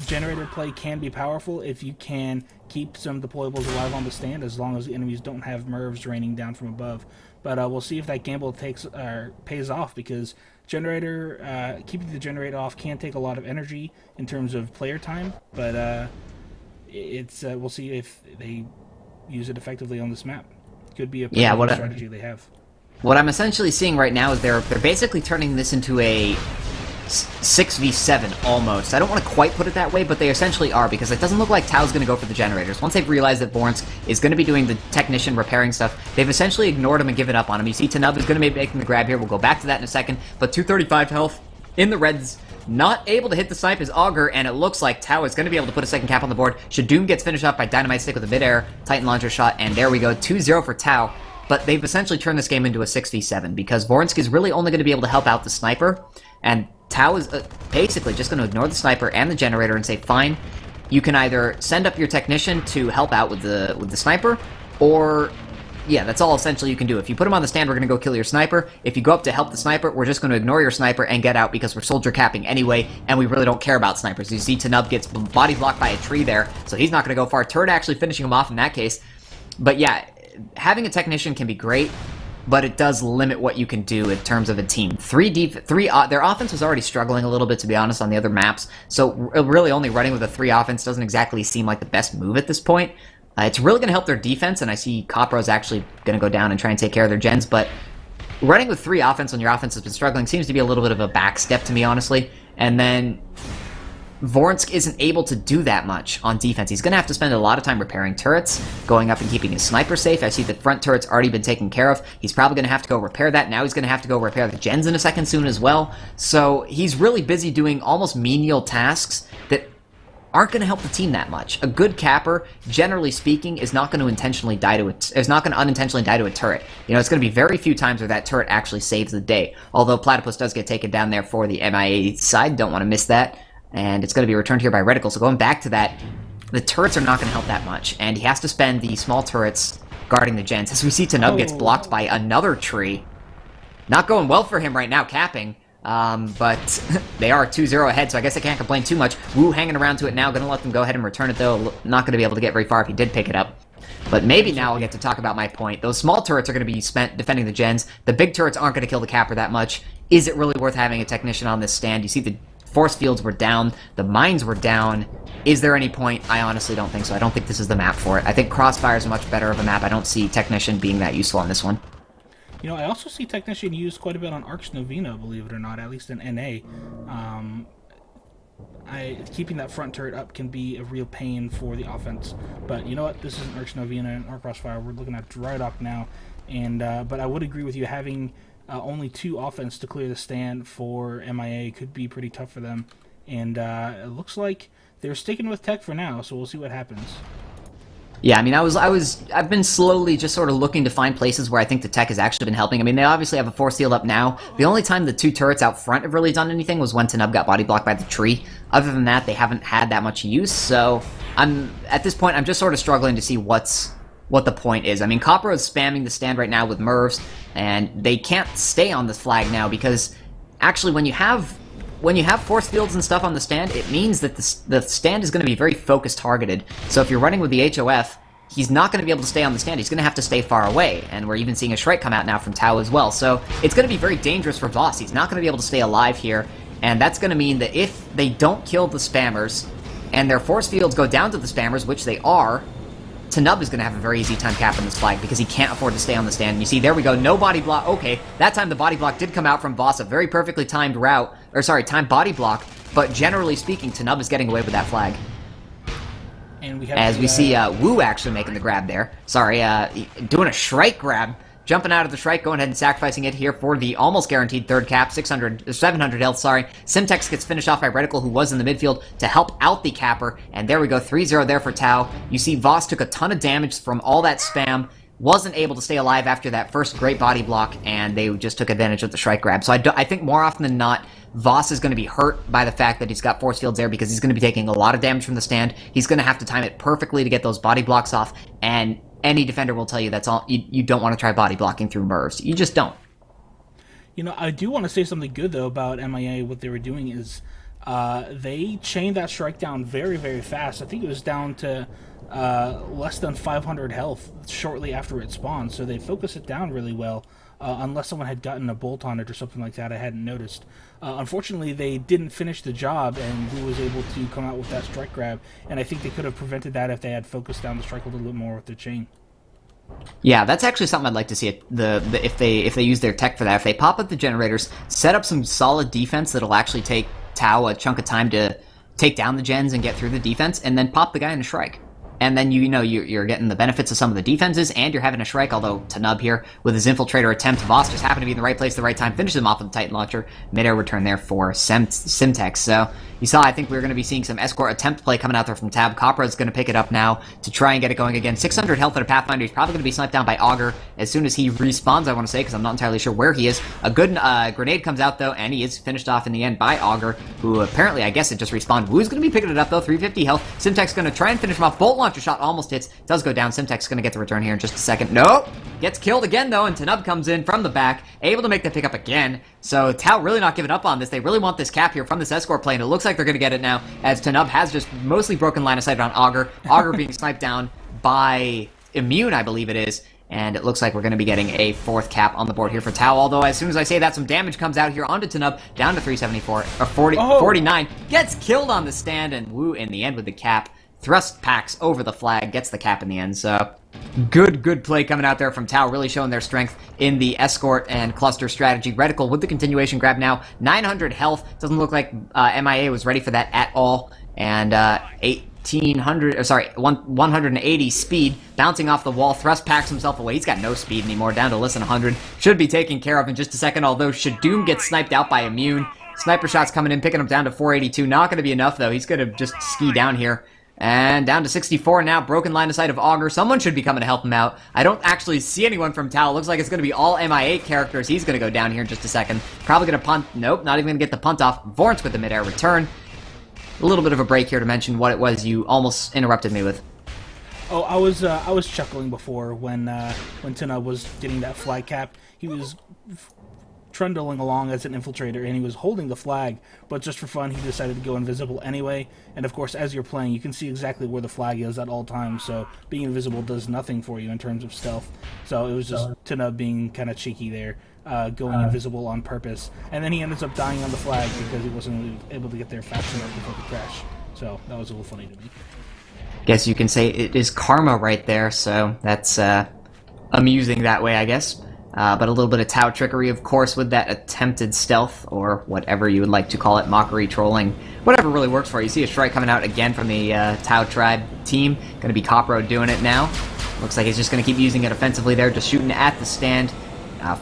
generator play can be powerful if you can keep some deployables alive on the stand, as long as the enemies don't have MIRVs raining down from above. But we'll see if that gamble pays off, because generator keeping the generator off can take a lot of energy in terms of player time. But we'll see if they use it effectively on this map. Could be a strategy they have. What I'm essentially seeing right now is they're basically turning this into a 6v7 almost. I don't want to quite put it that way, but they essentially are, because it doesn't look like Tao's going to go for the generators. Once they've realized that Vornsk is going to be doing the technician repairing stuff, they've essentially ignored him and given up on him. You see Tanub is going to be making the grab here. We'll go back to that in a second, but 235 health in the reds. Not able to hit the snipe is Augur, and it looks like Tao is going to be able to put a second cap on the board. Shadoom gets finished off by Dynamite Stick with a mid-air Titan launcher shot, and there we go, 2-0 for Tao. But they've essentially turned this game into a 6v7, because Vornsk is really only going to be able to help out the sniper, and Tao is basically just going to ignore the sniper and the generator and say, fine, you can either send up your technician to help out with the sniper, or, yeah, that's all essentially you can do. If you put him on the stand, we're going to go kill your sniper. If you go up to help the sniper, we're just going to ignore your sniper and get out, because we're soldier capping anyway, and we really don't care about snipers. You see Tanub gets body blocked by a tree there, so he's not going to go far. Turret actually finishing him off in that case. But yeah, having a technician can be great. but it does limit what you can do in terms of a team. Their offense was already struggling a little bit, to be honest, on the other maps, so really only running with a 3 offense doesn't exactly seem like the best move at this point. It's really going to help their defense, and I see Copro's actually going to go down and try and take care of their gens, but running with 3 offense when your offense has been struggling seems to be a little bit of a backstep to me, honestly. And then Voronsk isn't able to do that much on defense. He's going to have to spend a lot of time repairing turrets, going up and keeping his sniper safe. I see the front turret's already been taken care of. He's probably going to have to go repair that. Now he's going to have to go repair the gens in a second soon as well. So he's really busy doing almost menial tasks that aren't going to help the team that much. A good capper, generally speaking, is not going to unintentionally die to a turret. You know, it's going to be very few times where that turret actually saves the day. Although Platypus does get taken down there for the MIA side, don't want to miss that. And it's going to be returned here by Reticle. So going back to that, the turrets are not going to help that much, and he has to spend the small turrets guarding the gens. As we see, Tanub gets blocked by another tree. Not going well for him right now, capping. But they are 2-0 ahead, so I guess I can't complain too much. Wu hanging around to it now, gonna let them go ahead and return it though. Not gonna be able to get very far if he did pick it up. But maybe now I'll get to talk about my point. Those small turrets are gonna be spent defending the gens. The big turrets aren't gonna kill the capper that much. Is it really worth having a technician on this stand? You see the force fields were down, the mines were down. Is there any point? I honestly don't think so. I don't think this is the map for it. I think Crossfire is a much better of a map. I don't see Technician being that useful on this one. You know, I also see Technician used quite a bit on Arx Novena, believe it or not, at least in NA. Keeping that front turret up can be a real pain for the offense. But you know what? This isn't Arx Novena or Crossfire. We're looking at Drydock now. And but I would agree with you, having only 2 offense to clear the stand for MIA could be pretty tough for them. And it looks like they're sticking with Tech for now, so we'll see what happens. Yeah, I mean, I've been slowly just sort of looking to find places where I think the tech has actually been helping. I mean, they obviously have a force field up now. The only time the 2 turrets out front have really done anything was when Tanub got body blocked by the tree. Other than that, they haven't had that much use, so at this point, I'm just sort of struggling to see what the point is. I mean, Copper is spamming the stand right now with Mervs, and they can't stay on this flag now because actually when you have force fields and stuff on the stand, it means that the stand is going to be very focus targeted. So if you're running with the HOF, he's not going to be able to stay on the stand. He's going to have to stay far away. And we're even seeing a Shrike come out now from Tao as well. So it's going to be very dangerous for Voss. He's not going to be able to stay alive here. And that's going to mean that if they don't kill the spammers, and their force fields go down to the spammers, which they are, Tanub is going to have a very easy time capping this flag because he can't afford to stay on the stand. And you see, there we go, no body block. Okay, that time the body block did come out from Voss, a very perfectly timed route, or sorry, timed body block, but generally speaking, Tanub is getting away with that flag. And we have as we see Wu actually making the grab there. Sorry, doing a Shrike grab. Jumping out of the Shrike, going ahead and sacrificing it here for the almost guaranteed third cap, 700 health, sorry. Simtex gets finished off by Reticle, who was in the midfield, to help out the capper, and there we go, 3-0 there for Tao. You see Voss took a ton of damage from all that spam, wasn't able to stay alive after that first great body block, and they just took advantage of the Shrike grab. So I think more often than not, Voss is going to be hurt by the fact that he's got force fields there because he's going to be taking a lot of damage from the stand. He's going to have to time it perfectly to get those body blocks off, and any defender will tell you that's all. You don't want to try body blocking through Mervs. You just don't. You know, I do want to say something good, though, about MIA. What they were doing is they chained that Shrike down very, very fast. I think it was down to less than 500 health shortly after it spawned, so they focused it down really well. Unless someone had gotten a bolt on it or something like that, I hadn't noticed. Unfortunately, they didn't finish the job, and Wu was able to come out with that strike grab, and I think they could have prevented that if they had focused down the strike a little bit more with their chain. Yeah, that's actually something I'd like to see. If they use their tech for that, if they pop up the generators, set up some solid defense that'll actually take Tao a chunk of time to take down the gens and get through the defense, and then pop the guy in a Shrike. And then you're getting the benefits of some of the defenses, and you're having a Shrike, although Tanub here, with his infiltrator attempt, Voss just happened to be in the right place at the right time, finishes him off with the Titan Launcher, mid-air return there for Simtex. So you saw, I think we're going to be seeing some escort attempt play coming out there from Tab. Copra is going to pick it up now to try and get it going again. 600 health at a Pathfinder. He's probably going to be sniped down by Augur as soon as he respawns, I want to say, because I'm not entirely sure where he is. A good grenade comes out, though, and he is finished off in the end by Augur, who apparently, I guess it just respawned. Wu's going to be picking it up, though, 350 health. Simtex going to try and finish him off. Bolt launcher shot almost hits. Does go down. Simtex going to get the return here in just a second. Nope! Gets killed again, though, and Tanub comes in from the back, able to make the pickup again. So Tao really not giving up on this. They really want this cap here from this escort plane. It looks like they're going to get it now, as Tanub has just mostly broken line of sight on Augur. Augur being sniped down by Immune, I believe it is. And it looks like we're going to be getting a 4th cap on the board here for Tao. Although, as soon as I say that, some damage comes out here onto Tanub, down to 374, or 49. Gets killed on the stand, and Wu in the end with the cap. Thrust packs over the flag, gets the cap in the end, so good play coming out there from Tao, really showing their strength in the escort and cluster strategy. Reticle with the continuation grab now, 900 health. Doesn't look like MIA was ready for that at all, and 180 speed, bouncing off the wall. Thrust packs himself away. He's got no speed anymore, down to less than 100. Should be taken care of in just a second, although Shadoom gets sniped out by Immune. Sniper shots coming in, picking him down to 482. Not going to be enough, though. He's going to just ski down here. And down to 64 now, broken line of sight of Augur. Someone should be coming to help him out. I don't actually see anyone from Tao. Looks like it's going to be all MIA characters. He's going to go down here in just a second. Probably going to punt. Nope, not even going to get the punt off. Vorntz with the mid-air return. A little bit of a break here to mention what it was you almost interrupted me with. Oh, I was chuckling before when Tina was getting that flag cap. He was trundling along as an infiltrator, and he was holding the flag, but just for fun, he decided to go invisible anyway. And of course, as you're playing, you can see exactly where the flag is at all times, so being invisible does nothing for you in terms of stealth. So it was just Tina being kind of cheeky there, going invisible on purpose. And then he ends up dying on the flag because he wasn't able to get there fast enough before the crash. So that was a little funny to me. Guess you can say it is karma right there, so that's amusing that way, I guess. But a little bit of Tao trickery, of course, with that attempted stealth, or whatever you would like to call it, mockery, trolling, whatever really works for you. You see a strike coming out again from the Tao Tribe team. Going to be Copro doing it now. Looks like he's just going to keep using it offensively there, just shooting at the stand.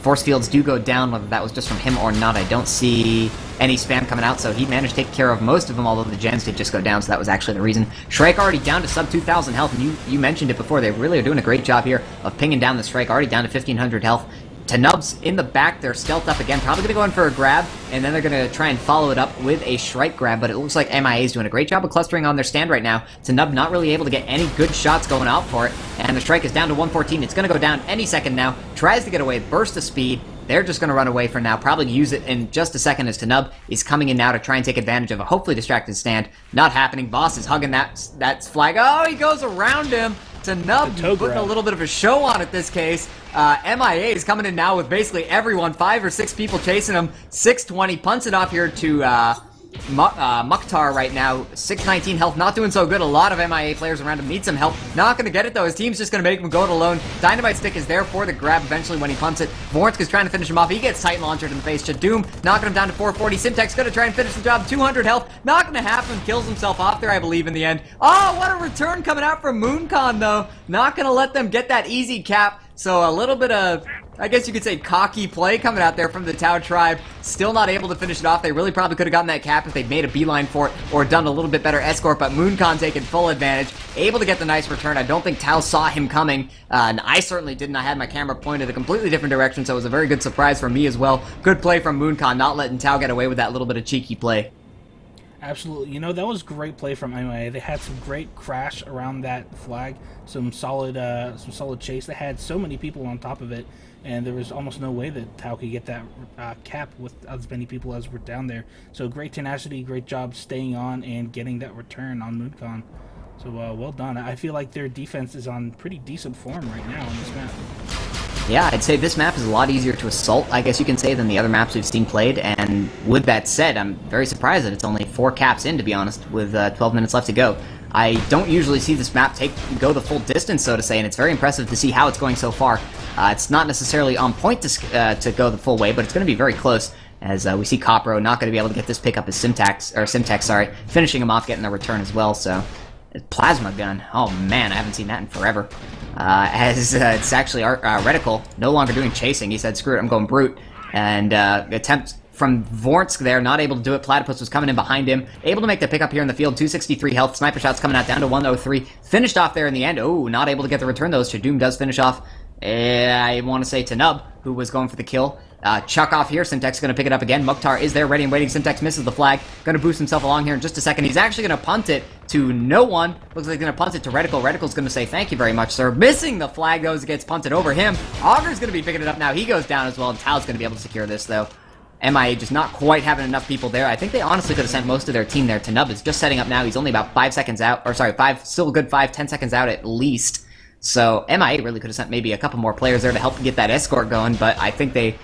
Force fields do go down, whether that was just from him or not. I don't see any spam coming out, so he managed to take care of most of them, although the gens did just go down, so that was actually the reason. Shrike already down to sub 2,000 health, and you mentioned it before. They really are doing a great job here of pinging down the Shrike, already down to 1,500 health. Tanub's in the back, they're stealthed up again, probably going to go in for a grab, and then they're going to try and follow it up with a Shrike grab, but it looks like MIA is doing a great job of clustering on their stand right now. Tanub not really able to get any good shots going out for it, and the Shrike is down to 114. It's going to go down any second now, tries to get away, burst of speed. They're just going to run away for now, probably use it in just a second as Tanub is coming in now to try and take advantage of a hopefully distracted stand. Not happening. Boss is hugging that flag. Oh, he goes around him. Tanub putting a little bit of a show on it this case. MIA is coming in now with basically everyone, 5 or 6 people chasing him. 620, punts it off here to Mukhtar right now. 619 health, not doing so good. A lot of MIA players around him need some help. Not going to get it though. His team's just going to make him go it alone. Dynamite Stick is there for the grab eventually when he punts it. Vorntz is trying to finish him off. He gets Titan Launcher in the face. Shadoom knocking him down to 440. Simtek's going to try and finish the job. 200 health. Not going to happen. Kills himself off there, I believe, in the end. Oh, what a return coming out from Mooncon though. Not going to let them get that easy cap. So a little bit of, I guess you could say, cocky play coming out there from the Tao Tribe. Still not able to finish it off. They really probably could have gotten that cap if they'd made a beeline for it or done a little bit better escort, but Mooncon taking full advantage. Able to get the nice return. I don't think Tao saw him coming, and I certainly didn't. I had my camera pointed a completely different direction, so it was a very good surprise for me as well. Good play from Mooncon, not letting Tao get away with that little bit of cheeky play. Absolutely. You know, that was great play from MIA. They had some great crash around that flag, some solid chase. They had so many people on top of it, and there was almost no way that Tao could get that cap with as many people as were down there. So great tenacity, great job staying on and getting that return on Mooncon. So well done. I feel like their defense is on pretty decent form right now on this map. Yeah, I'd say this map is a lot easier to assault, I guess you can say, than the other maps we've seen played, and with that said, I'm very surprised that it's only 4 caps in, to be honest, with 12 minutes left to go. I don't usually see this map go the full distance, so to say, and it's very impressive to see how it's going so far. It's not necessarily on point to go the full way, but it's going to be very close, as we see Copro not going to be able to get this pickup as Simtex, finishing him off, getting the return as well, so... Plasma gun. Oh man, I haven't seen that in forever. It's actually Reticle, no longer doing chasing. He said, screw it, I'm going brute. And attempt from Vorntz there, not able to do it. Platypus was coming in behind him. Able to make the pickup here in the field. 263 health. Sniper shots coming out down to 103. Finished off there in the end. Oh, not able to get the return though. Shadoom does finish off. I want to say Tanub, who was going for the kill. Chuck off here. Simtek's going to pick it up again. Mukhtar is there, ready and waiting. Simtex misses the flag. Going to boost himself along here in just a second. He's actually going to punt it to no one. Looks like he's going to punt it to Reticle. Reticle's going to say, thank you very much, sir. Missing the flag, though, as it gets punted over him. Augur's going to be picking it up now. He goes down as well, and Tao's going to be able to secure this, though. MIA just not quite having enough people there. I think they honestly could have sent most of their team there. Tanub is just setting up now. He's only about 5 seconds out. Or, sorry, still a good 5-10 seconds out at least. So MIA really could have sent maybe a couple more players there to help get that escort going, but I think they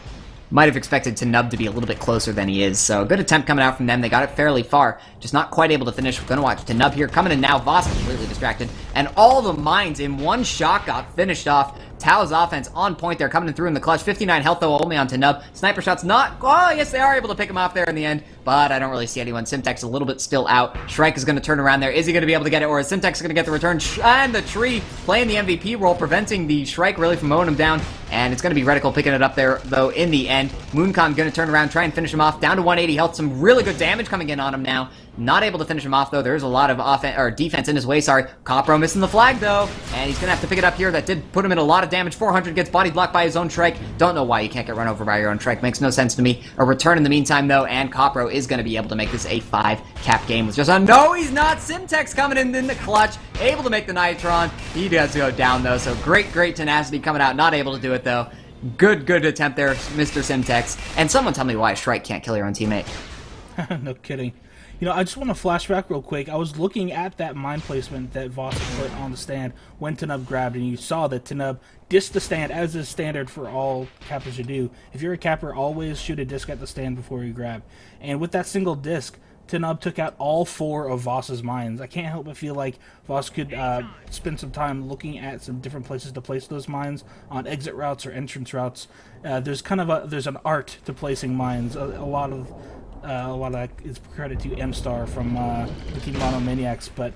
might have expected Tanub to be a little bit closer than he is. So a good attempt coming out from them. They got it fairly far, just not quite able to finish. We're going to watch Tanub here coming in now. Voss completely distracted. And all the mines in one shot got finished off. Tao's offense on point there, coming through in the clutch. 59 health, though, only on Tanub. Sniper shots not... Oh, yes, they are able to pick him off there in the end, but I don't really see anyone. Simtex a little bit still out. Shrike is going to turn around there. Is he going to be able to get it, or is Simtex going to get the return? And the tree playing the MVP role, preventing the Shrike really from mowing him down. And it's going to be Reticle picking it up there, though, in the end. Mooncon going to turn around, try and finish him off. Down to 180 health. Some really good damage coming in on him now. Not able to finish him off, though. There's a lot of offense or defense in his way, sorry. Copro missing the flag, though. And he's going to have to pick it up here. That did put him in a lot of damage. 400 gets body blocked by his own Shrike. Don't know why you can't get run over by your own Shrike. Makes no sense to me. A return in the meantime, though, and Copro is going to be able to make this a 5-cap game with just a... No, he's not! Simtex coming in the clutch. Able to make the Nitron. He does go down, though. So great tenacity coming out. Not able to do it, though. Good attempt there, Mr. Simtex. And someone tell me why a Shrike can't kill your own teammate. No kidding. You know, I just want to flash back real quick. I was looking at that mine placement that Voss put on the stand when Tanub grabbed, and you saw that Tanub disced the stand, as is standard for all cappers to do. If you're a capper, always shoot a disc at the stand before you grab. And with that single disc, Tanub took out all 4 of Voss's mines. I can't help but feel like Voss could spend some time looking at some different places to place those mines on exit routes or entrance routes. There's kind of there's an art to placing mines. A lot of that is credit to M-Star from the Team Monomaniacs, but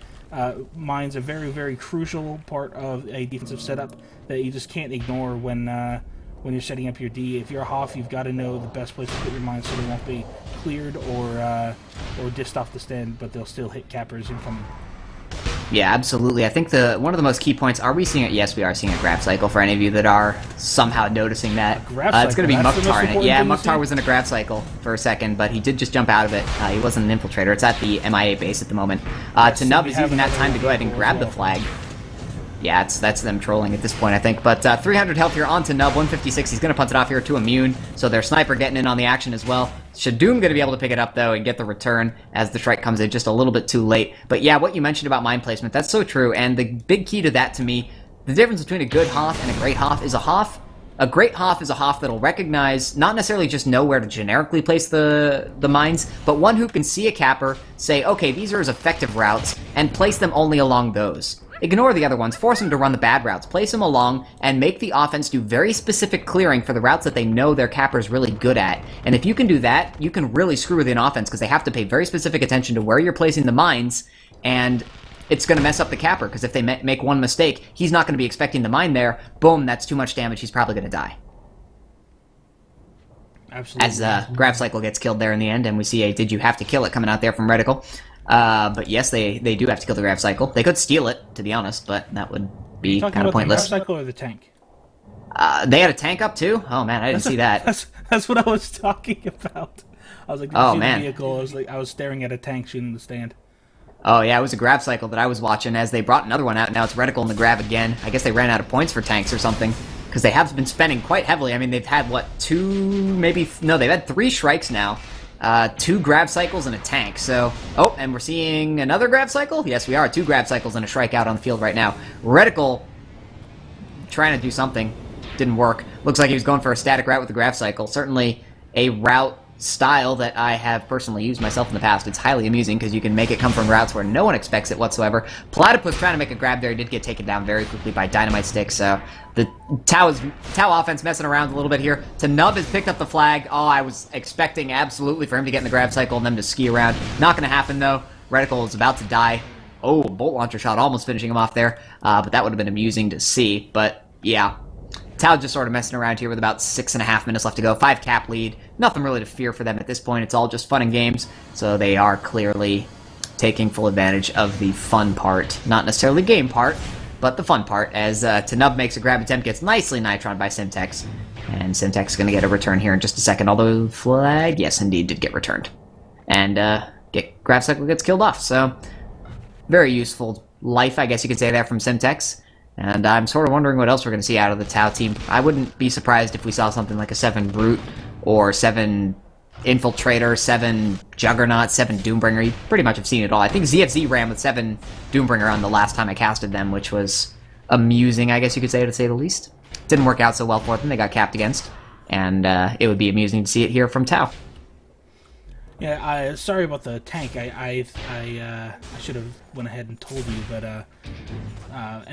mine's a very crucial part of a defensive setup that you just can't ignore when you're setting up your D. If you're a Hoff, you've got to know the best place to put your mines so they won't be cleared or dissed off the stand, but they'll still hit cappers incoming. Yeah, absolutely. I think one of the most key points, are we seeing it? Yes, we are seeing a grab cycle for any of you that are somehow noticing that. It's going to be Mukhtar in it. Yeah, Mukhtar was in a grab cycle for a second, but he did just jump out of it. He wasn't an infiltrator. It's at the MIA base at the moment. Tanub is using that time to go ahead and grab the flag. Yeah, that's them trolling at this point, I think. But 300 health here on Tanub, 156. He's going to punt it off here to Immune, so their sniper getting in on the action as well. Shadoom going to be able to pick it up, though, and get the return as the Shrike comes in just a little bit too late. But yeah, what you mentioned about mine placement, that's so true. And the big key to that, to me, the difference between a good Hoff and a great Hoff is a great Hoff is a Hoff that'll recognize, not necessarily just know where to generically place the mines, but one who can see a capper, say, okay, these are his effective routes, and place them only along those. Ignore the other ones, force them to run the bad routes, place them along, and make the offense do very specific clearing for the routes that they know their capper's really good at. And if you can do that, you can really screw with an offense, because they have to pay very specific attention to where you're placing the mines, and it's going to mess up the capper, because if they make one mistake, he's not going to be expecting the mine there. Boom, that's too much damage, he's probably going to die. Absolutely. As Grab Cycle gets killed there in the end, and we see a Did You Have to Kill It coming out there from Reticle. But yes, they do have to kill the Grab Cycle. They could steal it, to be honest, but that would be kind of pointless. The Grab Cycle or the tank? They had a tank up too? Oh man, I didn't see that. That's what I was talking about. I was like, oh man, the vehicle. I was staring at a tank shooting the stand. Oh yeah, it was a Grab Cycle that I was watching as they brought another one out. Now it's Reticle in the grab again. I guess they ran out of points for tanks or something, because they have been spending quite heavily. I mean, they've had what, they've had 3 Shrikes now. 2 Grab Cycles and a tank, so... Oh, and we're seeing another Grab Cycle? Yes, we are. 2 Grab Cycles and a Shrike out on the field right now. Reticle trying to do something. Didn't work. Looks like he was going for a static route with the Grab Cycle. Certainly a route style that I have personally used myself in the past. It's highly amusing because you can make it come from routes where no one expects it whatsoever. Platypus trying to make a grab there. He did get taken down very quickly by Dynamite Stick, so the Tao offense messing around a little bit here. Tanub has picked up the flag. Oh, I was expecting absolutely for him to get in the grab cycle and them to ski around. Not going to happen, though. Reticle is about to die. Oh, bolt launcher shot almost finishing him off there, but that would have been amusing to see. But, yeah. Tao just sort of messing around here with about 6.5 minutes left to go. 5 cap lead. Nothing really to fear for them at this point. It's all just fun and games. So they are clearly taking full advantage of the fun part. Not necessarily game part, but the fun part. As Tanub makes a grab attempt, gets nicely nitron by Simtex. And Simtex is going to get a return here in just a second. Although flag, yes, indeed, did get returned. And grab cycle gets killed off. So very useful life, I guess you could say there from Simtex. And I'm sort of wondering what else we're going to see out of the Tao team. I wouldn't be surprised if we saw something like a 7 Brute, or 7 Infiltrator, 7 Juggernaut, 7 Doombringer. You pretty much have seen it all. I think ZFZ ran with 7 Doombringer on the last time I casted them, which was amusing, I guess you could say, to say the least. Didn't work out so well for them. They got capped against, and it would be amusing to see it here from Tao. Yeah, sorry about the tank. I should have went ahead and told you, but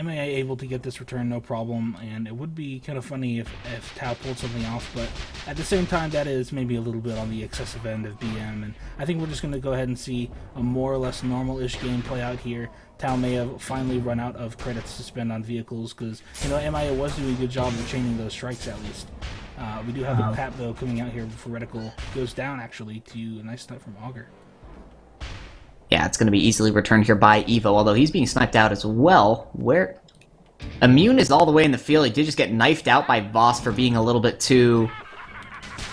MAA able to get this return no problem, and it would be kind of funny if Tao pulled something off, but at the same time, that is maybe a little bit on the excessive end of BM, and I think we're just going to go ahead and see a more or less normal-ish game play out here. Tao may have finally run out of credits to spend on vehicles, because, you know, MIA was doing a good job of chaining those strikes at least. We do have a cap, though, coming out here before Reticle goes down, actually, to a nice snipe from Augur. Yeah, it's going to be easily returned here by Evo, although he's being sniped out as well. Where Immune is all the way in the field. He did just get knifed out by Voss for being a little bit too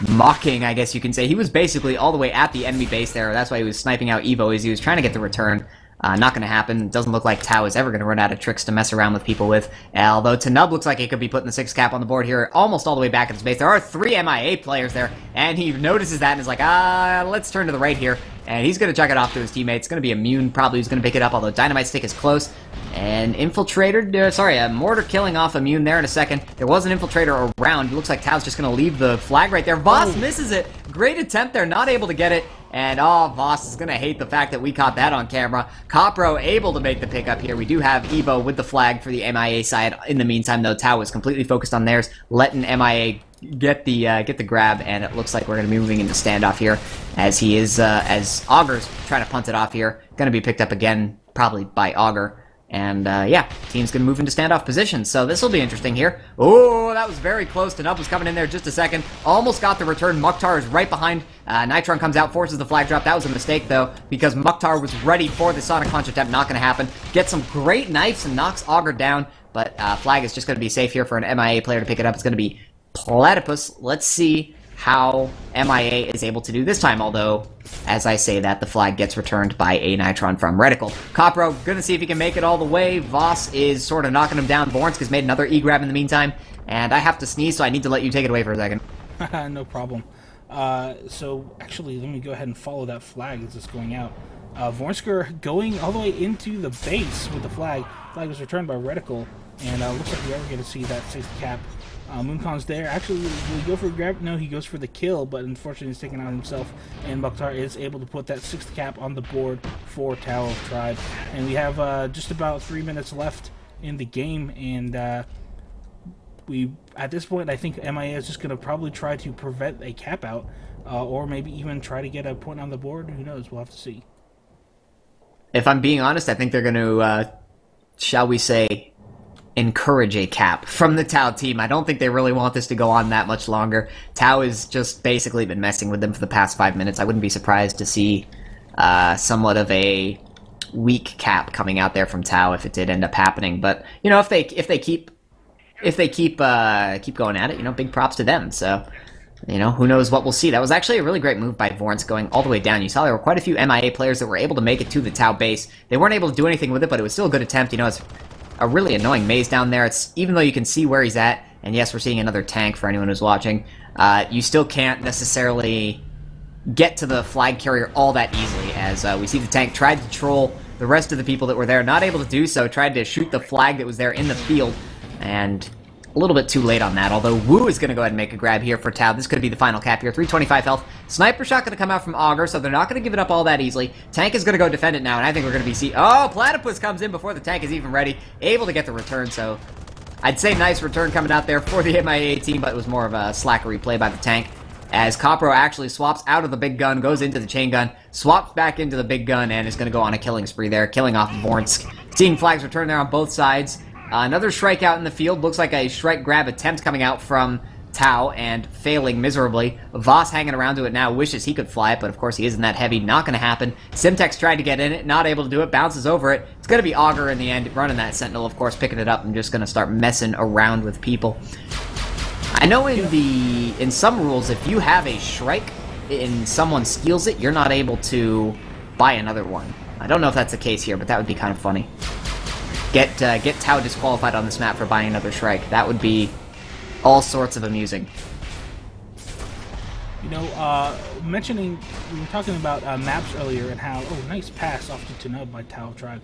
mocking, I guess you can say. He was basically all the way at the enemy base there. That's why he was sniping out Evo, as he was trying to get the return. Not going to happen. Doesn't look like Tao is ever going to run out of tricks to mess around with people with. Although Tanub looks like he could be putting the 6 cap on the board here, almost all the way back at his base. There are 3 MIA players there, and he notices that and is like, let's turn to the right here. And he's going to chuck it off to his teammates. It's going to be Immune, probably, who's going to pick it up, although Dynamite Stick is close. And Infiltrator, a Mortar killing off Immune there in a second. There was an Infiltrator around. It looks like Tao's just going to leave the flag right there. Voss misses it. Great attempt there, not able to get it. And, Voss is going to hate the fact that we caught that on camera. Copro able to make the pickup here. We do have Evo with the flag for the MIA side. In the meantime, though, Tao is completely focused on theirs, letting MIA get the grab, and it looks like we're going to be moving into standoff here, as he is, as Augur's trying to punt it off here. Going to be picked up again, probably by Augur. And, yeah, team's going to move into standoff position, so this will be interesting here. Oh, that was very close. Tanub was coming in there just a second. Almost got the return. Mukhtar is right behind. Nitron comes out, forces the flag drop. That was a mistake, though, because Mukhtar was ready for the Sonic Punch attempt. Not going to happen. Gets some great knives and knocks Augur down, but flag is just going to be safe here for an MIA player to pick it up. It's going to be Platypus. Let's see how MIA is able to do this time, although, as I say that, the flag gets returned by a Nitron from Reticle. Copro, gonna see if he can make it all the way. Voss is sort of knocking him down. Vornsk has made another E-grab in the meantime, and I have to sneeze, so I need to let you take it away for a second. No problem. So, actually, let me go ahead and follow that flag as it's going out. Vornsker going all the way into the base with the flag. Flag was returned by Reticle, and looks like we are going to see that 6th cap. Mooncon's there. Actually, will he go for a grab? No, he goes for the kill, but unfortunately he's taken out himself, and Mukhtar is able to put that 6th cap on the board for Tao of Tribe. And we have just about 3 minutes left in the game, and at this point, I think MIA is just going to probably try to prevent a cap out, or maybe even try to get a point on the board. Who knows? We'll have to see. If I'm being honest, I think they're going to, shall we say, encourage a cap from the Tao team. I don't think they really want this to go on that much longer. Tao has just basically been messing with them for the past 5 minutes. I wouldn't be surprised to see somewhat of a weak cap coming out there from Tao if it did end up happening. But you know, if they keep going at it, you know, big props to them. So, you know, who knows what we'll see. That was actually a really great move by Vornsk going all the way down. You saw there were quite a few MIA players that were able to make it to the Tao base. They weren't able to do anything with it, but it was still a good attempt. You know, it's a really annoying maze down there. It's even though you can see where he's at, and yes, we're seeing another tank for anyone who's watching, you still can't necessarily get to the flag carrier all that easily, as we see the tank tried to troll the rest of the people that were there, not able to do so, tried to shoot the flag that was there in the field, and a little bit too late on that, although Wu is going to go ahead and make a grab here for Tao. This could be the final cap here. 325 health. Sniper shot going to come out from Augur, so they're not going to give it up all that easily. Tank is going to go defend it now, and I think we're going to be oh, Platypus comes in before the tank is even ready. Able to get the return, so I'd say nice return coming out there for the MIA team, but it was more of a slackery play by the tank, as Copro actually swaps out of the big gun, goes into the chain gun, swaps back into the big gun, and is going to go on a killing spree there, killing off Vornsk. Seeing flags return there on both sides. Another strike out in the field. Looks like a strike grab attempt coming out from Tao and failing miserably. Voss hanging around to it now. Wishes he could fly it, but of course he isn't that heavy. Not going to happen. Simtex tried to get in it. Not able to do it. Bounces over it. It's going to be Augur in the end. Running that Sentinel, of course, picking it up and just going to start messing around with people. I know in some rules, if you have a Shrike and someone steals it, you're not able to buy another one. I don't know if that's the case here, but that would be kind of funny. Get Tao disqualified on this map for buying another Shrike. That would be all sorts of amusing. You know, mentioning, we were talking about maps earlier and how, nice pass off to Tanub by Tao of Tribe.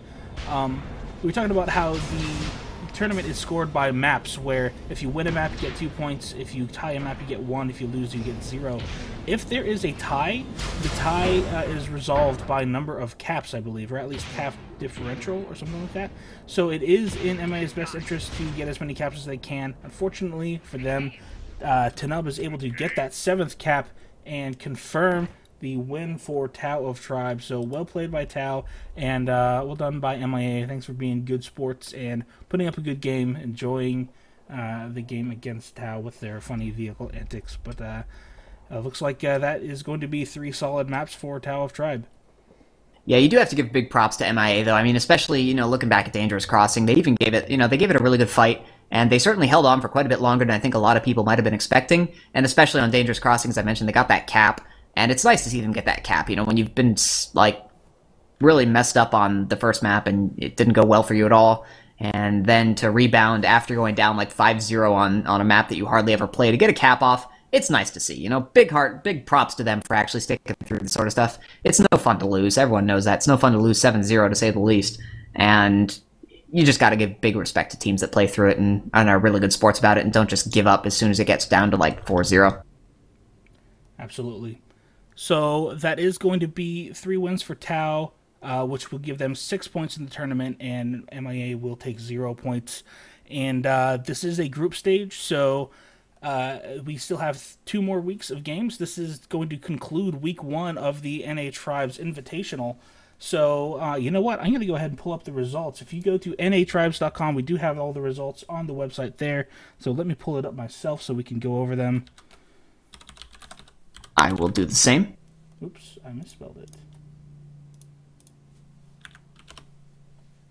We were talking about how the tournament is scored by maps, where if you win a map, you get 2 points. If you tie a map, you get 1. If you lose, you get 0. If there is a tie, the tie is resolved by number of caps, I believe, or at least cap differential or something like that. So it is in MIA's best interest to get as many caps as they can. Unfortunately for them, Tanub is able to get that 7th cap and confirm the win for Tao of Tribe. So well played by Tao, and well done by MIA. Thanks for being good sports and putting up a good game, enjoying the game against Tao with their funny vehicle antics. But looks like that is going to be 3 solid maps for Tao of Tribe. Yeah, you do have to give big props to MIA, though. I mean, especially, looking back at Dangerous Crossing, they even gave it, they gave it a really good fight, and they certainly held on for quite a bit longer than I think a lot of people might have been expecting, and especially on Dangerous Crossing, as I mentioned, they got that cap. And it's nice to see them get that cap, when you've been, really messed up on the first map and it didn't go well for you at all. And then to rebound after going down 5-0 on a map that you hardly ever play to get a cap off, it's nice to see. Big props to them for actually sticking through this sort of stuff. It's no fun to lose. Everyone knows that. It's no fun to lose 7-0, to say the least. And you just got to give big respect to teams that play through it and are really good sports about it and don't just give up as soon as it gets down to 4-0. Absolutely. So that is going to be 3 wins for Tao, which will give them 6 points in the tournament, and MIA will take 0 points. And this is a group stage, so we still have 2 more weeks of games. This is going to conclude week 1 of the NA Tribes Invitational. So, you know what? I'm going to go ahead and pull up the results. If you go to natribes.com, we do have all the results on the website there. So let me pull it up myself so we can go over them. I will do the same. Oops, I misspelled it.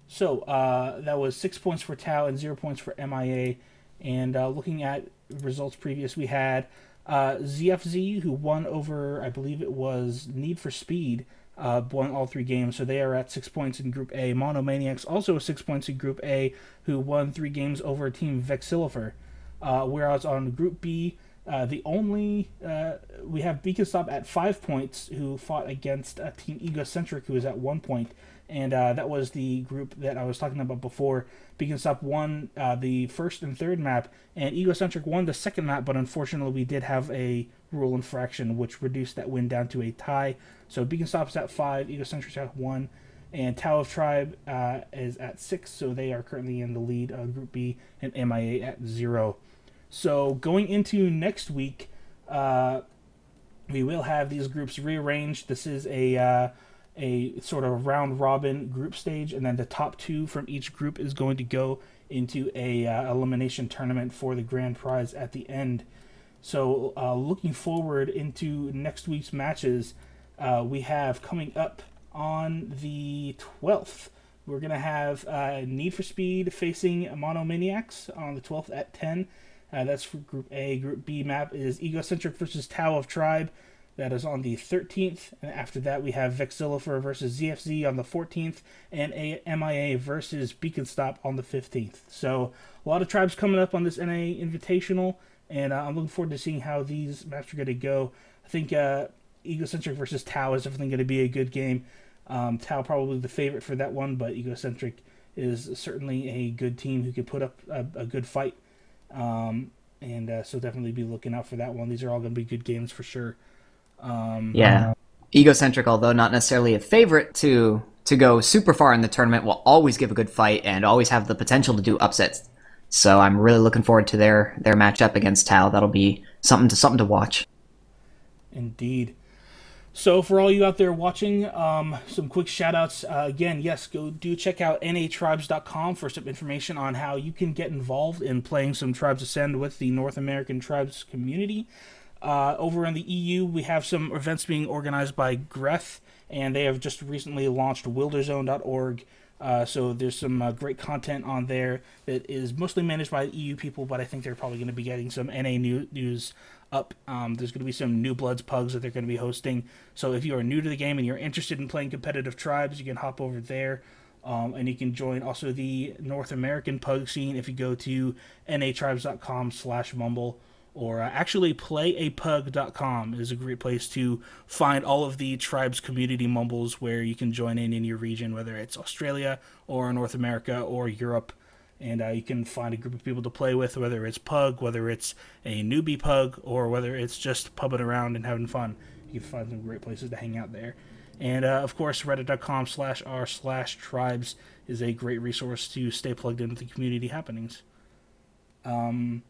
So, that was 6 points for Tao and 0 points for MIA. And looking at results previous, we had ZFZ, who won over, I believe it was Need for Speed, won all 3 games. So they are at 6 points in Group A. Monomaniacs also 6 points in Group A, who won 3 games over Team Vexillifer. Whereas on Group B, we have Beacon Stop at 5 points, who fought against Team Egocentric, who was at 1 point, and that was the group that I was talking about before. Beacon Stop won the first and third map, and Egocentric won the second map, but unfortunately we did have a rule infraction which reduced that win down to a tie. So Beacon Stop's at 5, Egocentric's at 1, and Tao of Tribe is at 6, so they are currently in the lead of Group B, and MIA at 0. So going into next week, we will have these groups rearranged. This is a sort of round robin group stage, and then the top 2 from each group is going to go into a elimination tournament for the grand prize at the end. So looking forward into next week's matches, we have coming up on the 12th. We're going to have Need for Speed facing Monomaniacs on the 12th at 10. That's for Group A. Group B map is Egocentric versus Tao of Tribe. That is on the 13th. And after that, we have Vexillifer versus ZFZ on the 14th. And MIA versus Beacon Stop on the 15th. So a lot of tribes coming up on this NA Invitational. And I'm looking forward to seeing how these maps are going to go. I think Egocentric versus Tao is definitely going to be a good game. Tao probably the favorite for that one. But Egocentric is certainly a good team who can put up a good fight. So definitely be looking out for that one. These are all going to be good games for sure. Yeah. Egocentric, although not necessarily a favorite to go super far in the tournament, will always give a good fight and always have the potential to do upsets. So I'm really looking forward to their matchup against Tao. That'll be something to watch. Indeed. So for all you out there watching, some quick shout-outs. Again, yes, do check out natribes.com for some information on how you can get involved in playing some Tribes Ascend with the North American Tribes community. Over in the EU, we have some events being organized by Greth, and they have just recently launched wilderzone.org. So there's some great content on there that is mostly managed by EU people, but I think they're probably going to be getting some NA news up. There's going to be some New Bloods pugs that they're going to be hosting. So if you are new to the game and you're interested in playing competitive tribes, you can hop over there. And you can join also the North American pug scene if you go to natribes.com/mumble. Or actually playapug.com is a great place to find all of the tribes community mumbles where you can join in your region, whether it's Australia or North America or Europe. and you can find a group of people to play with, whether it's Pug, whether it's a newbie Pug, or whether it's just pubbing around and having fun. You can find some great places to hang out there. And, of course, reddit.com/r/tribes is a great resource to stay plugged into the community happenings. Did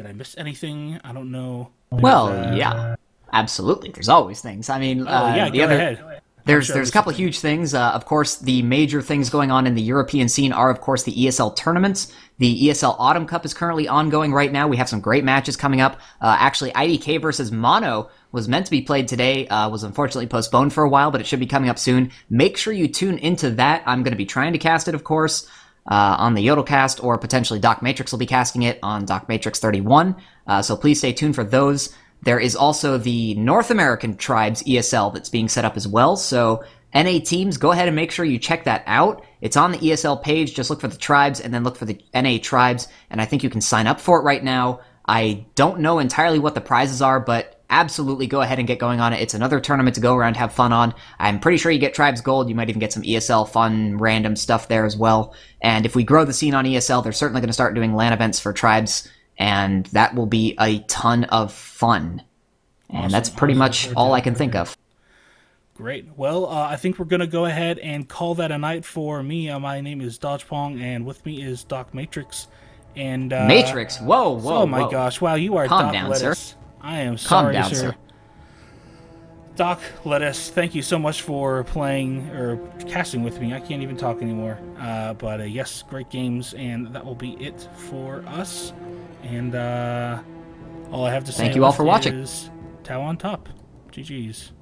I miss anything? I don't know. Well, yeah, absolutely. There's always things. I mean, yeah, go ahead. There's a couple of huge things. Of course, the major things going on in the European scene are, of course, the ESL tournaments. The ESL Autumn Cup is currently ongoing right now. We have some great matches coming up. Actually, IDK versus Mono was meant to be played today, was unfortunately postponed for a while, but it should be coming up soon. Make sure you tune into that. I'm going to be trying to cast it, of course, on the Yodelcast, or potentially Doc Matrix will be casting it on Doc Matrix 31. So please stay tuned for those. There is also the North American Tribes ESL that's being set up as well. So NA teams, go ahead and make sure you check that out. It's on the ESL page. Just look for the Tribes and then look for the NA Tribes. And I think you can sign up for it right now. I don't know entirely what the prizes are, but absolutely go ahead and get going on it. It's another tournament to go around, have fun on. I'm pretty sure you get Tribes Gold. You might even get some ESL fun, random stuff there as well. And if we grow the scene on ESL, they're certainly going to start doing LAN events for Tribes, and that will be a ton of fun. And Awesome. that's pretty much all I can think of. Great. Well, I think we're going to go ahead and call that a night for me. My name is dodgepong, and with me is Doc Matrix. And Matrix? Whoa. Oh my gosh. Wow, you are Calm down, sir. DocLettuce. I am sorry, Calm down, sir. DocLettuce, thank you so much for playing or casting with me. I can't even talk anymore. But yes, great games, and that will be it for us. And all I have to say Thank you all for watching. is Tao on top. GG's.